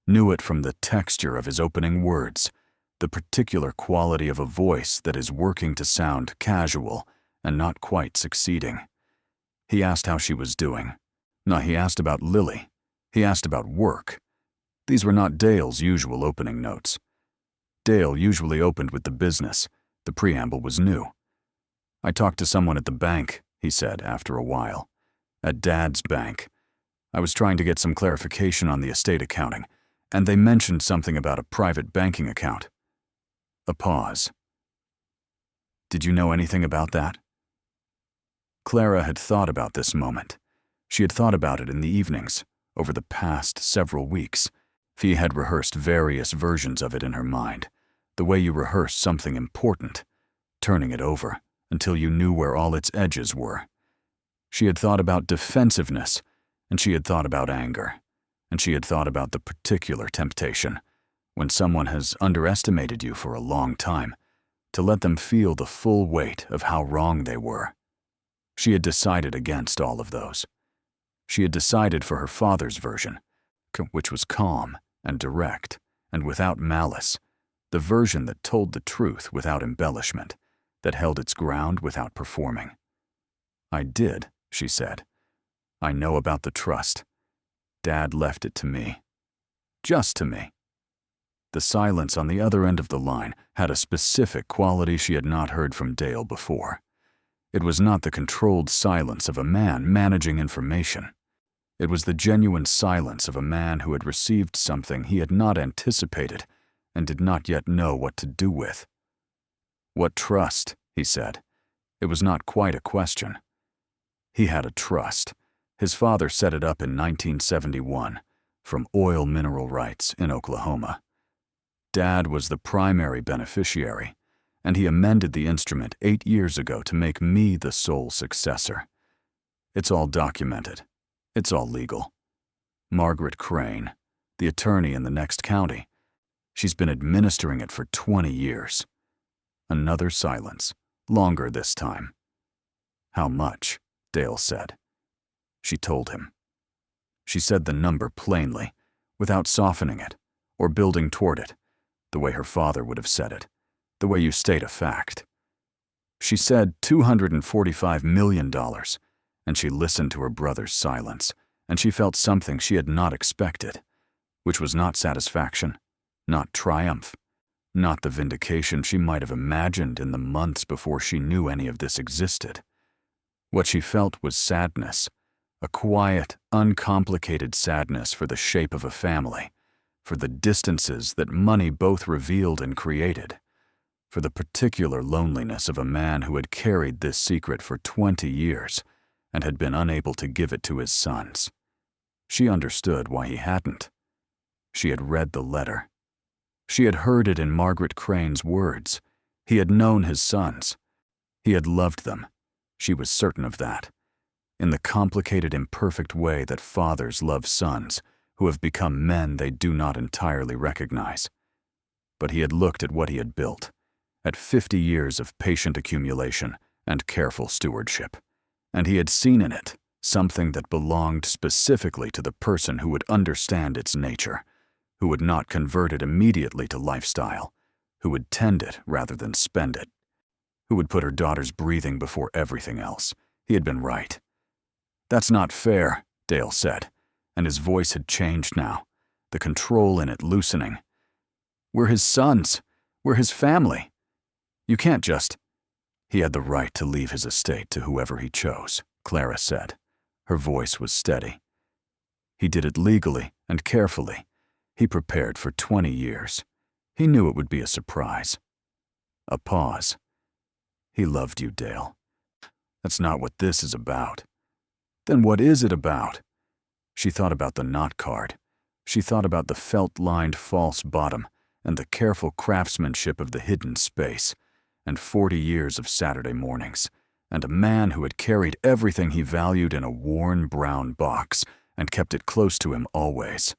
A: knew it from the texture of his opening words, the particular quality of a voice that is working to sound casual and not quite succeeding. He asked how she was doing. No, he asked about Lily. He asked about work. These were not Dale's usual opening notes. Dale usually opened with the business. The preamble was new. "I talked to someone at the bank," he said after a while. "At Dad's bank. I was trying to get some clarification on the estate accounting, and they mentioned something about a private banking account." A pause. "Did you know anything about that?" Clara had thought about this moment. She had thought about it in the evenings, over the past several weeks. She had rehearsed various versions of it in her mind, the way you rehearse something important, turning it over until you knew where all its edges were. She had thought about defensiveness, and she had thought about anger, and she had thought about the particular temptation, when someone has underestimated you for a long time, to let them feel the full weight of how wrong they were. She had decided against all of those. She had decided for her father's version, which was calm and direct and without malice, the version that told the truth without embellishment, that held its ground without performing. "I did," she said. "I know about the trust. Dad left it to me. Just to me." The silence on the other end of the line had a specific quality she had not heard from Dale before. It was not the controlled silence of a man managing information. It was the genuine silence of a man who had received something he had not anticipated and did not yet know what to do with. "What trust?" he said. It was not quite a question. He had a trust. His father set it up in 1971 from oil mineral rights in Oklahoma. Dad was the primary beneficiary, and he amended the instrument 8 years ago to make me the sole successor. It's all documented. It's all legal. Margaret Crane, the attorney in the next county, she's been administering it for 20 years. Another silence, longer this time. "How much?" Dale said. She told him. She said the number plainly, without softening it or building toward it, the way her father would have said it, the way you state a fact. She said $245 million, and she listened to her brother's silence, and she felt something she had not expected, which was not satisfaction, not triumph, not the vindication she might have imagined in the months before she knew any of this existed. What she felt was sadness, a quiet, uncomplicated sadness for the shape of a family, for the distances that money both revealed and created, for the particular loneliness of a man who had carried this secret for 20 years and had been unable to give it to his sons. She understood why he hadn't. She had read the letter. She had heard it in Margaret Crane's words. He had known his sons. He had loved them. She was certain of that. In the complicated, imperfect way that fathers love sons who have become men they do not entirely recognize. But he had looked at what he had built, at 50 years of patient accumulation and careful stewardship, and he had seen in it something that belonged specifically to the person who would understand its nature, who would not convert it immediately to lifestyle, who would tend it rather than spend it, who would put her daughter's breathing before everything else. He had been right. "That's not fair," Dale said, and his voice had changed now, the control in it loosening. "We're his sons. We're his family. You can't just—" "He had the right to leave his estate to whoever he chose," Clara said. Her voice was steady. "He did it legally and carefully. He prepared for 20 years. He knew it would be a surprise." A pause. "He loved you, Dale. That's not what this is about." "Then what is it about?" She thought about the knot card. She thought about the felt-lined false bottom and the careful craftsmanship of the hidden space, and 40 years of Saturday mornings, and a man who had carried everything he valued in a worn brown box and kept it close to him always.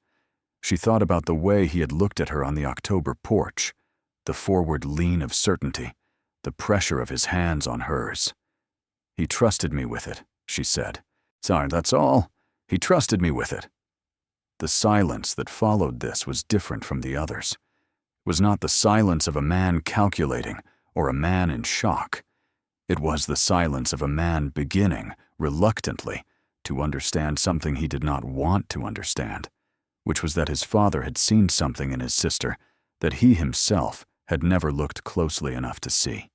A: She thought about the way he had looked at her on the October porch, the forward lean of certainty, the pressure of his hands on hers. "He trusted me with it," she said. "Sorry, that's all. He trusted me with it." The silence that followed this was different from the others. It was not the silence of a man calculating or a man in shock. It was the silence of a man beginning, reluctantly, to understand something he did not want to understand, which was that his father had seen something in his sister that he himself had never looked closely enough to see.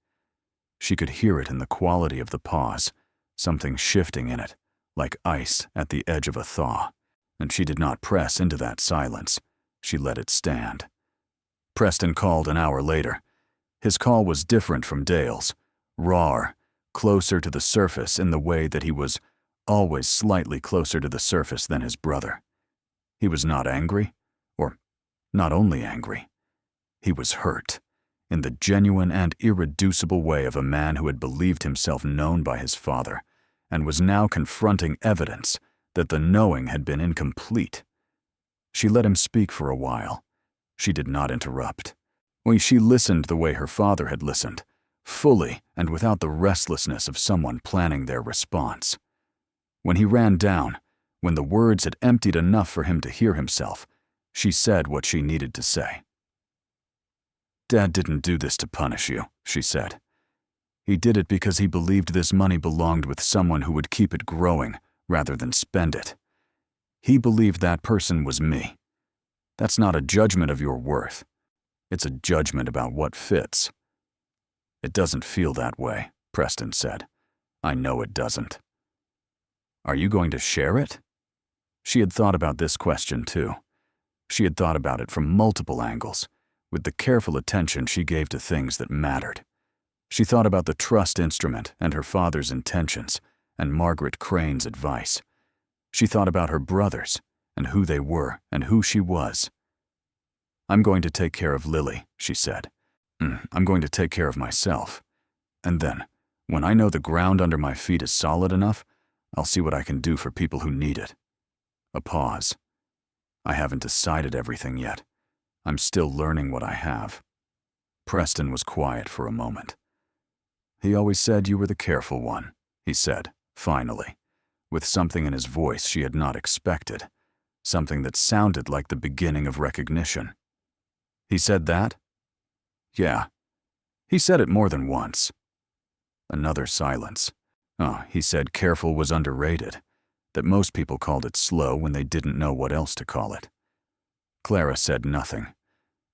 A: She could hear it in the quality of the pause, something shifting in it, like ice at the edge of a thaw, and she did not press into that silence. She let it stand. Preston called an hour later. His call was different from Dale's, rawer, closer to the surface in the way that he was always slightly closer to the surface than his brother. He was not angry, or not only angry. He was hurt, in the genuine and irreducible way of a man who had believed himself known by his father, and was now confronting evidence that the knowing had been incomplete. She let him speak for a while. She did not interrupt. She listened the way her father had listened, fully and without the restlessness of someone planning their response. When he ran down, when the words had emptied enough for him to hear himself, she said what she needed to say. "Dad didn't do this to punish you," she said. "He did it because he believed this money belonged with someone who would keep it growing rather than spend it. He believed that person was me. That's not a judgment of your worth. It's a judgment about what fits." "It doesn't feel that way," Preston said. "I know it doesn't." "Are you going to share it?" She had thought about this question too. She had thought about it from multiple angles, with the careful attention she gave to things that mattered. She thought about the trust instrument and her father's intentions and Margaret Crane's advice. She thought about her brothers and who they were and who she was. "I'm going to take care of Lily," she said. "I'm going to take care of myself. And then, when I know the ground under my feet is solid enough, I'll see what I can do for people who need it." A pause. "I haven't decided everything yet. I'm still learning what I have." Preston was quiet for a moment. "He always said you were the careful one," he said, finally, with something in his voice she had not expected, something that sounded like the beginning of recognition. "He said that?" "Yeah. He said it more than once." Another silence. "Oh, he said careful was underrated, that most people called it slow when they didn't know what else to call it." Clara said nothing.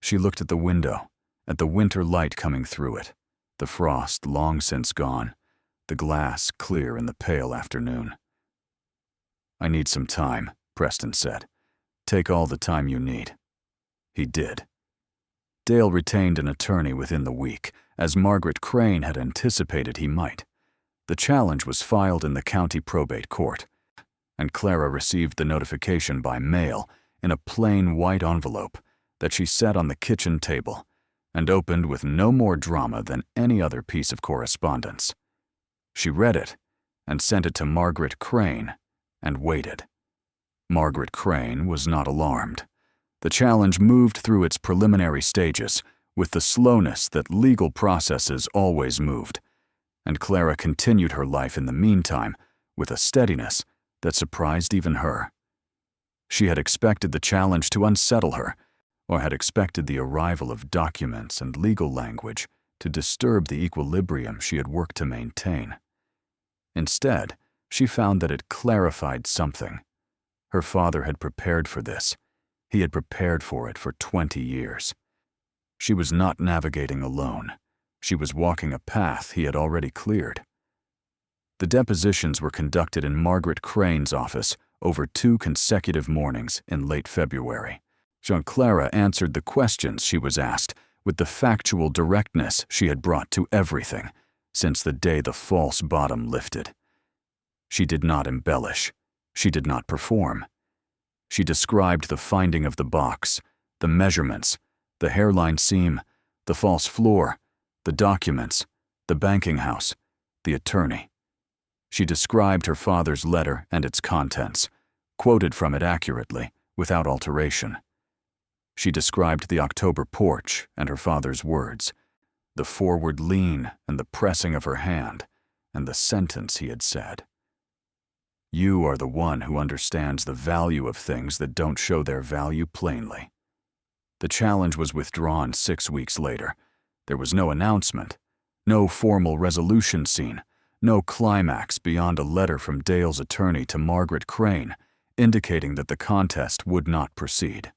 A: She looked at the window, at the winter light coming through it, the frost long since gone, the glass clear in the pale afternoon. "I need some time," Preston said. "Take all the time you need." He did. Dale retained an attorney within the week, as Margaret Crane had anticipated he might. The challenge was filed in the county probate court, and Clara received the notification by mail in a plain white envelope that she set on the kitchen table and opened with no more drama than any other piece of correspondence. She read it and sent it to Margaret Crane and waited. Margaret Crane was not alarmed. The challenge moved through its preliminary stages with the slowness that legal processes always moved, and Clara continued her life in the meantime with a steadiness that surprised even her. She had expected the challenge to unsettle her, or had expected the arrival of documents and legal language to disturb the equilibrium she had worked to maintain. Instead, she found that it clarified something. Her father had prepared for this. He had prepared for it for 20 years. She was not navigating alone. She was walking a path he had already cleared. The depositions were conducted in Margaret Crane's office over 2 consecutive mornings in late February. Clara answered the questions she was asked with the factual directness she had brought to everything since the day the false bottom lifted. She did not embellish. She did not perform. She described the finding of the box, the measurements, the hairline seam, the false floor, the documents, the banking house, the attorney. She described her father's letter and its contents, quoted from it accurately, without alteration. She described the October porch and her father's words, the forward lean and the pressing of her hand, and the sentence he had said. "You are the one who understands the value of things that don't show their value plainly." The challenge was withdrawn 6 weeks later. There was no announcement, no formal resolution scene, no climax beyond a letter from Dale's attorney to Margaret Crane, indicating that the contest would not proceed.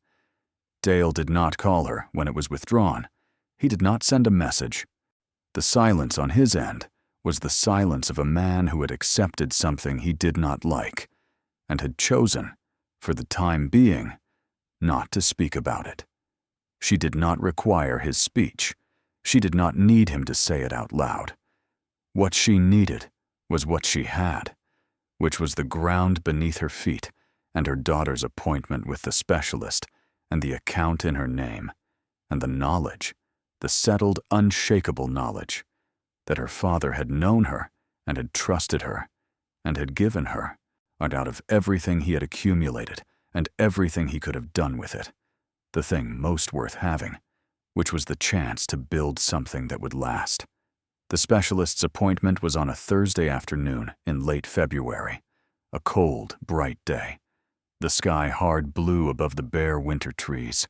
A: Dale did not call her when it was withdrawn. He did not send a message. The silence on his end was the silence of a man who had accepted something he did not like and had chosen, for the time being, not to speak about it. She did not require his speech. She did not need him to say it out loud. What she needed was what she had, which was the ground beneath her feet and her daughter's appointment with the specialist and the account in her name, and the knowledge, the settled, unshakable knowledge, that her father had known her and had trusted her and had given her, and out of everything he had accumulated and everything he could have done with it, the thing most worth having, which was the chance to build something that would last. The specialist's appointment was on a Thursday afternoon in late February, a cold, bright day. The sky hard blue above the bare winter trees,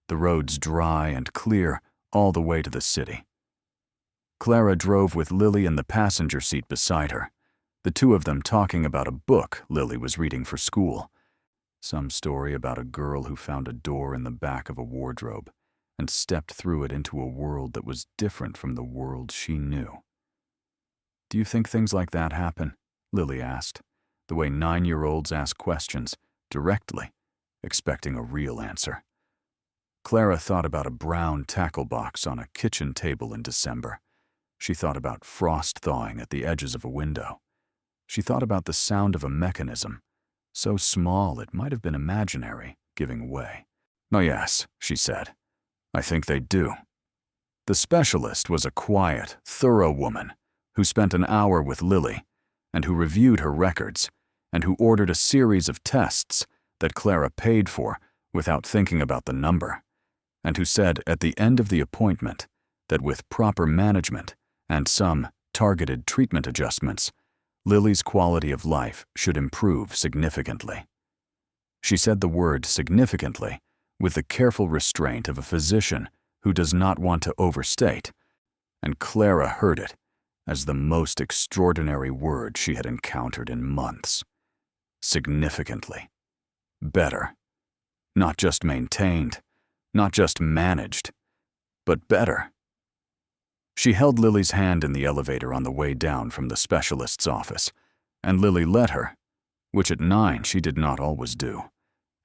A: the roads dry and clear all the way to the city. Clara drove with Lily in the passenger seat beside her, the two of them talking about a book Lily was reading for school. Some story about a girl who found a door in the back of a wardrobe and stepped through it into a world that was different from the world she knew. "Do you think things like that happen?" Lily asked, the way 9-year-olds ask questions, directly, expecting a real answer. Clara thought about a brown tackle box on a kitchen table in December. She thought about frost thawing at the edges of a window. She thought about the sound of a mechanism, so small it might have been imaginary, giving way. "Oh yes," she said. "I think they do." The specialist was a quiet, thorough woman who spent an hour with Lily and who reviewed her records and who ordered a series of tests that Clara paid for without thinking about the number, and who said at the end of the appointment that with proper management and some targeted treatment adjustments, Lily's quality of life should improve significantly. She said the word significantly with the careful restraint of a physician who does not want to overstate, and Clara heard it as the most extraordinary word she had encountered in months. Significantly. Better. Not just maintained, not just managed, but better. She held Lily's hand in the elevator on the way down from the specialist's office, and Lily let her, which at 9 she did not always do,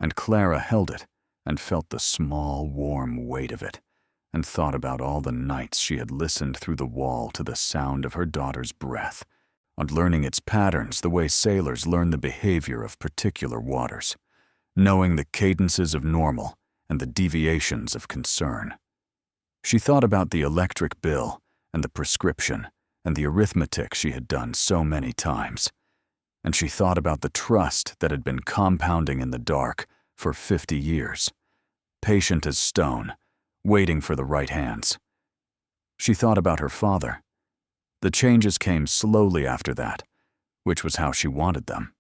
A: and Clara held it and felt the small, warm weight of it, and thought about all the nights she had listened through the wall to the sound of her daughter's breath, and learning its patterns the way sailors learn the behavior of particular waters, knowing the cadences of normal and the deviations of concern. She thought about the electric bill and the prescription and the arithmetic she had done so many times, and she thought about the trust that had been compounding in the dark for 50 years, patient as stone, waiting for the right hands. She thought about her father. The changes came slowly after that, which was how she wanted them.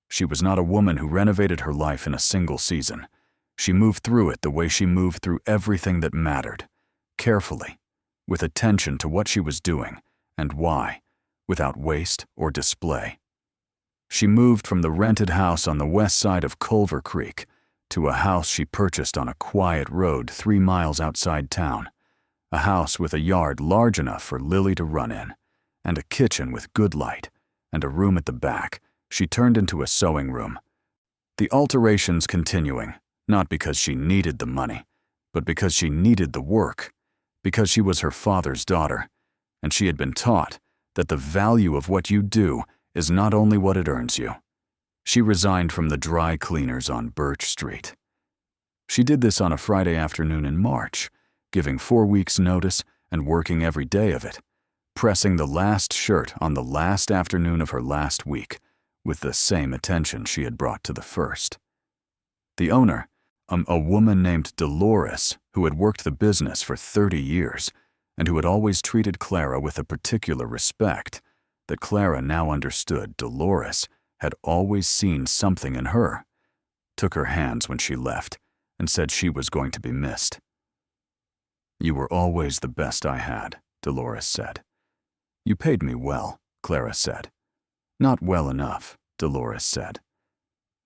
A: She was not a woman who renovated her life in a single season. She moved through it the way she moved through everything that mattered, carefully, with attention to what she was doing and why, without waste or display. She moved from the rented house on the west side of Culver Creek to a house she purchased on a quiet road 3 miles outside town, a house with a yard large enough for Lily to run in, and a kitchen with good light, and a room at the back she turned into a sewing room. The alterations continuing, not because she needed the money, but because she needed the work, because she was her father's daughter, and she had been taught that the value of what you do is not only what it earns you. She resigned from the dry cleaners on Birch Street. She did this on a Friday afternoon in March, giving 4 weeks' notice and working every day of it, pressing the last shirt on the last afternoon of her last week with the same attention she had brought to the first. The owner, a woman named Dolores, who had worked the business for 30 years and who had always treated Clara with a particular respect, that Clara now understood Dolores had always seen something in her, took her hands when she left and said she was going to be missed. "You were always the best I had," Dolores said. "You paid me well," Clara said. "Not well enough," Dolores said.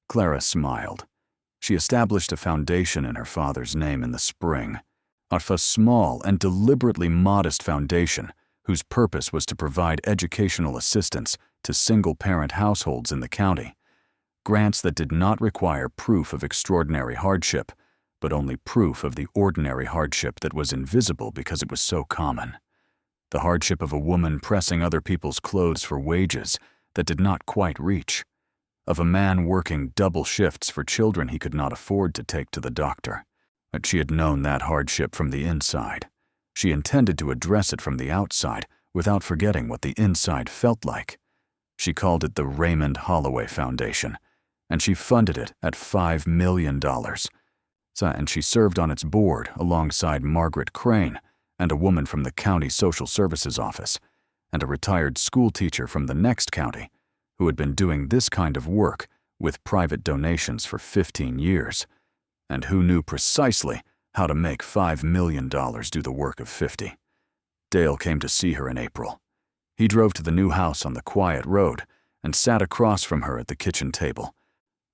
A: Clara smiled. She established a foundation in her father's name in the spring, a small and deliberately modest foundation whose purpose was to provide educational assistance to single-parent households in the county, grants that did not require proof of extraordinary hardship, but only proof of the ordinary hardship that was invisible because it was so common. The hardship of a woman pressing other people's clothes for wages that did not quite reach, of a man working double shifts for children he could not afford to take to the doctor. But she had known that hardship from the inside. She intended to address it from the outside without forgetting what the inside felt like. She called it the Raymond Holloway Foundation, and she funded it at $5 million. And she served on its board alongside Margaret Crane and a woman from the county social services office, and a retired school teacher from the next county who had been doing this kind of work with private donations for 15 years, and who knew precisely how to make $5 million do the work of 50. Dale came to see her in April. He drove to the new house on the quiet road and sat across from her at the kitchen table,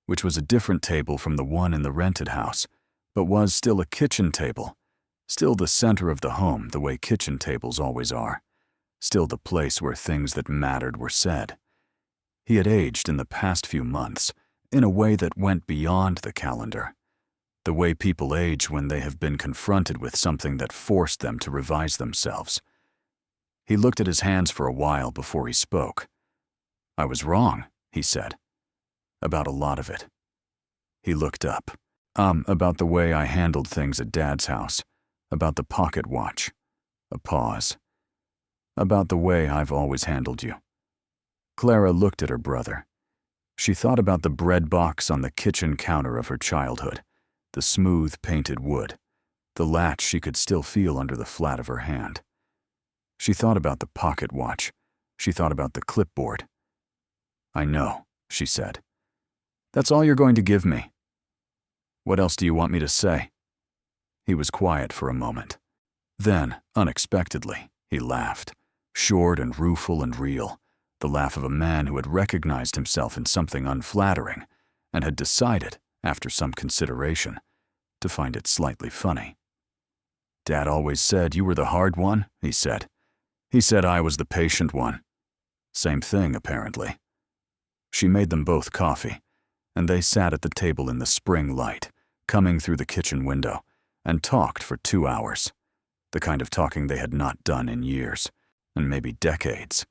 A: which was a different table from the one in the rented house, but was still a kitchen table, still the center of the home the way kitchen tables always are, still the place where things that mattered were said. He had aged in the past few months in a way that went beyond the calendar, the way people age when they have been confronted with something that forced them to revise themselves. He looked at his hands for a while before he spoke. "I was wrong," he said. "About a lot of it." He looked up. About the way I handled things at Dad's house, about the pocket watch." A pause. "About the way I've always handled you." Clara looked at her brother. She thought about the bread box on the kitchen counter of her childhood, the smooth painted wood, the latch she could still feel under the flat of her hand. She thought about the pocket watch. She thought about the clipboard. "I know," she said. "That's all you're going to give me." "What else do you want me to say?" He was quiet for a moment. Then, unexpectedly, he laughed, short and rueful and real, the laugh of a man who had recognized himself in something unflattering and had decided, after some consideration, to find it slightly funny. "Dad always said you were the hard one," he said. He said I was the patient one. Same thing, apparently. She made them both coffee, and they sat at the table in the spring light, coming through the kitchen window, and talked for 2 hours. The kind of talking they had not done in years, and maybe decades.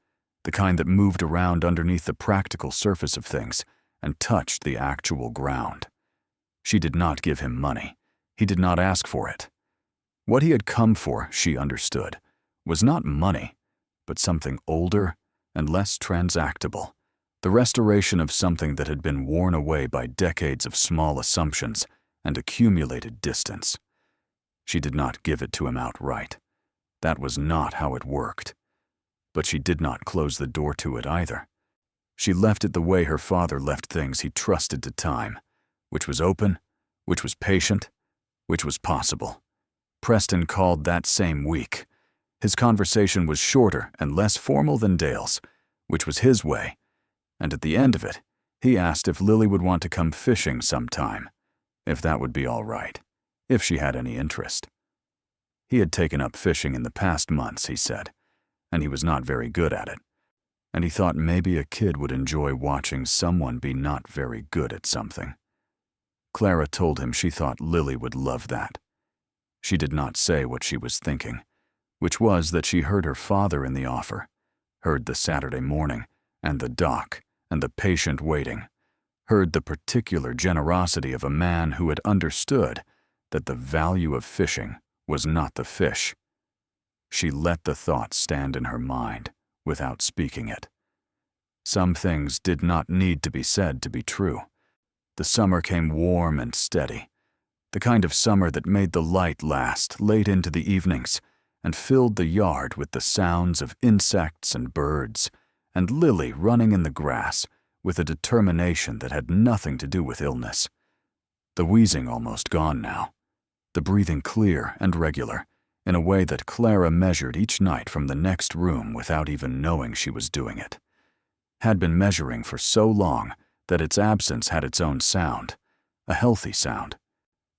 A: The kind that moved around underneath the practical surface of things and touched the actual ground. She did not give him money. He did not ask for it. What he had come for, she understood, was not money, but something older and less transactable. The restoration of something that had been worn away by decades of small assumptions and accumulated distance. She did not give it to him outright. That was not how it worked. But she did not close the door to it either. She left it the way her father left things he trusted to time, which was open, which was patient, which was possible. Preston called that same week. His conversation was shorter and less formal than Dale's, which was his way, and at the end of it, he asked if Lily would want to come fishing sometime, if that would be all right, if she had any interest. He had taken up fishing in the past months, he said, and he was not very good at it, and he thought maybe a kid would enjoy watching someone be not very good at something. Clara told him she thought Lily would love that. She did not say what she was thinking, which was that she heard her father in the offer, heard the Saturday morning, and the dock, and the patient waiting, heard the particular generosity of a man who had understood that the value of fishing was not the fish. She let the thought stand in her mind without speaking it. Some things did not need to be said to be true. The summer came warm and steady, the kind of summer that made the light last late into the evenings and filled the yard with the sounds of insects and birds, and Lily running in the grass with a determination that had nothing to do with illness. The wheezing almost gone now, the breathing clear and regular, in a way that Clara measured each night from the next room without even knowing she was doing it. Had been measuring for so long that its absence had its own sound, a healthy sound,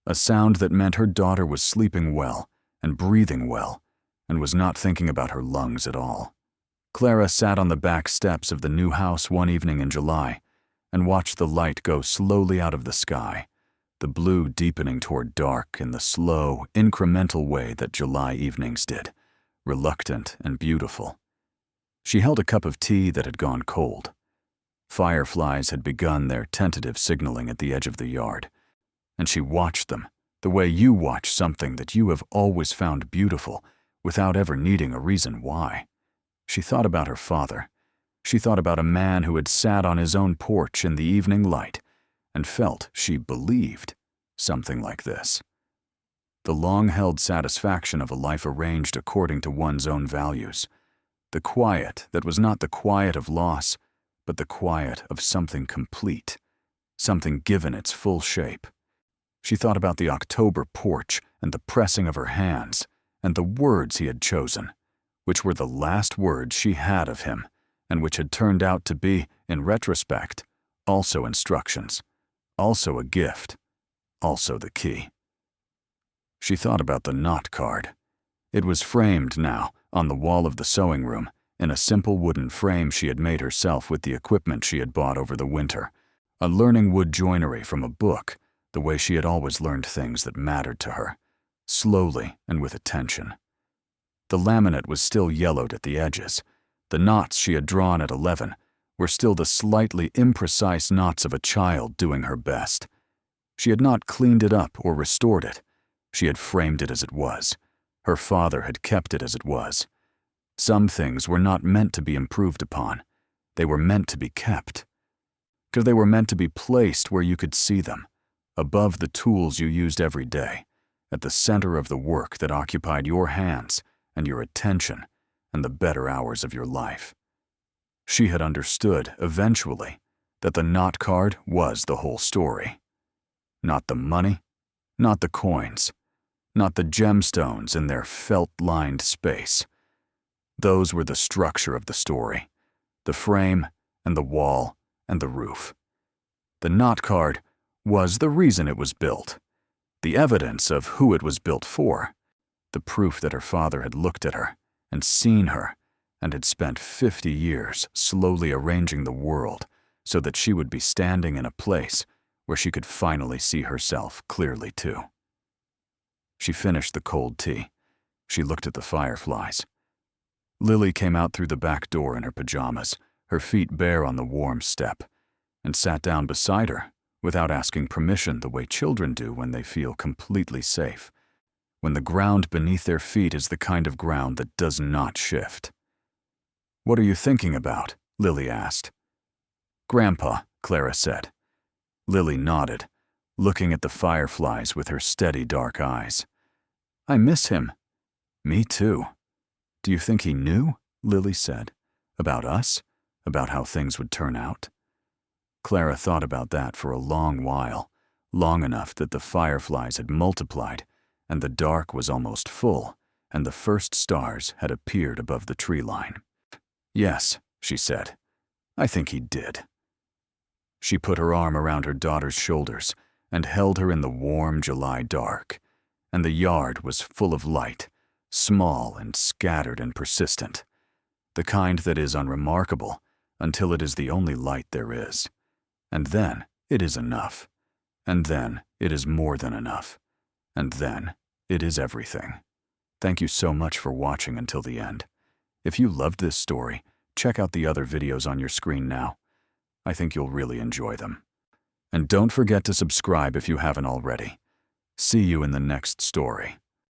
A: a sound that meant her daughter was sleeping well and breathing well and was not thinking about her lungs at all. Clara sat on the back steps of the new house one evening in July and watched the light go slowly out of the sky, the blue deepening toward dark in the slow, incremental way that July evenings did, reluctant and beautiful. She held a cup of tea that had gone cold. Fireflies had begun their tentative signaling at the edge of the yard, and she watched them the way you watch something that you have always found beautiful without ever needing a reason why. She thought about her father. She thought about a man who had sat on his own porch in the evening light and felt, she believed, something like this. The long-held satisfaction of a life arranged according to one's own values. The quiet that was not the quiet of loss, but the quiet of something complete, something given its full shape. She thought about the October porch and the pressing of her hands and the words he had chosen, which were the last words she had of him and which had turned out to be, in retrospect, also instructions, also a gift, also the key. She thought about the knot card. It was framed now on the wall of the sewing room in a simple wooden frame she had made herself with the equipment she had bought over the winter, a learning wood joinery from a book, the way she had always learned things that mattered to her, slowly and with attention. The laminate was still yellowed at the edges. The knots she had drawn at 11 were still the slightly imprecise knots of a child doing her best. She had not cleaned it up or restored it. She had framed it as it was. Her father had kept it as it was. Some things were not meant to be improved upon. They were meant to be kept. Because they were meant to be placed where you could see them, above the tools you used every day, at the center of the work that occupied your hands and your attention and the better hours of your life. She had understood, eventually, that the knot card was the whole story. Not the money, not the coins, not the gemstones in their felt-lined space. Those were the structure of the story, the frame and the wall and the roof. The knot card was the reason it was built, the evidence of who it was built for, the proof that her father had looked at her and seen her and had spent 50 years slowly arranging the world so that she would be standing in a place where she could finally see herself clearly too. She finished the cold tea. She looked at the fireflies. Lily came out through the back door in her pajamas, her feet bare on the warm step, and sat down beside her without asking permission the way children do when they feel completely safe, when the ground beneath their feet is the kind of ground that does not shift. "What are you thinking about?" Lily asked. "Grandpa," Clara said. Lily nodded, looking at the fireflies with her steady dark eyes. "I miss him." "Me too." "Do you think he knew?" Lily said. "About us? About how things would turn out?" Clara thought about that for a long while, long enough that the fireflies had multiplied, and the dark was almost full, and the first stars had appeared above the tree line. "Yes," she said. "I think he did." She put her arm around her daughter's shoulders and held her in the warm July dark, and the yard was full of light, small and scattered and persistent, the kind that is unremarkable until it is the only light there is. And then it is enough. And then it is more than enough. And then it is everything. Thank you so much for watching until the end. If you loved this story, check out the other videos on your screen now. I think you'll really enjoy them. And don't forget to subscribe if you haven't already. See you in the next story.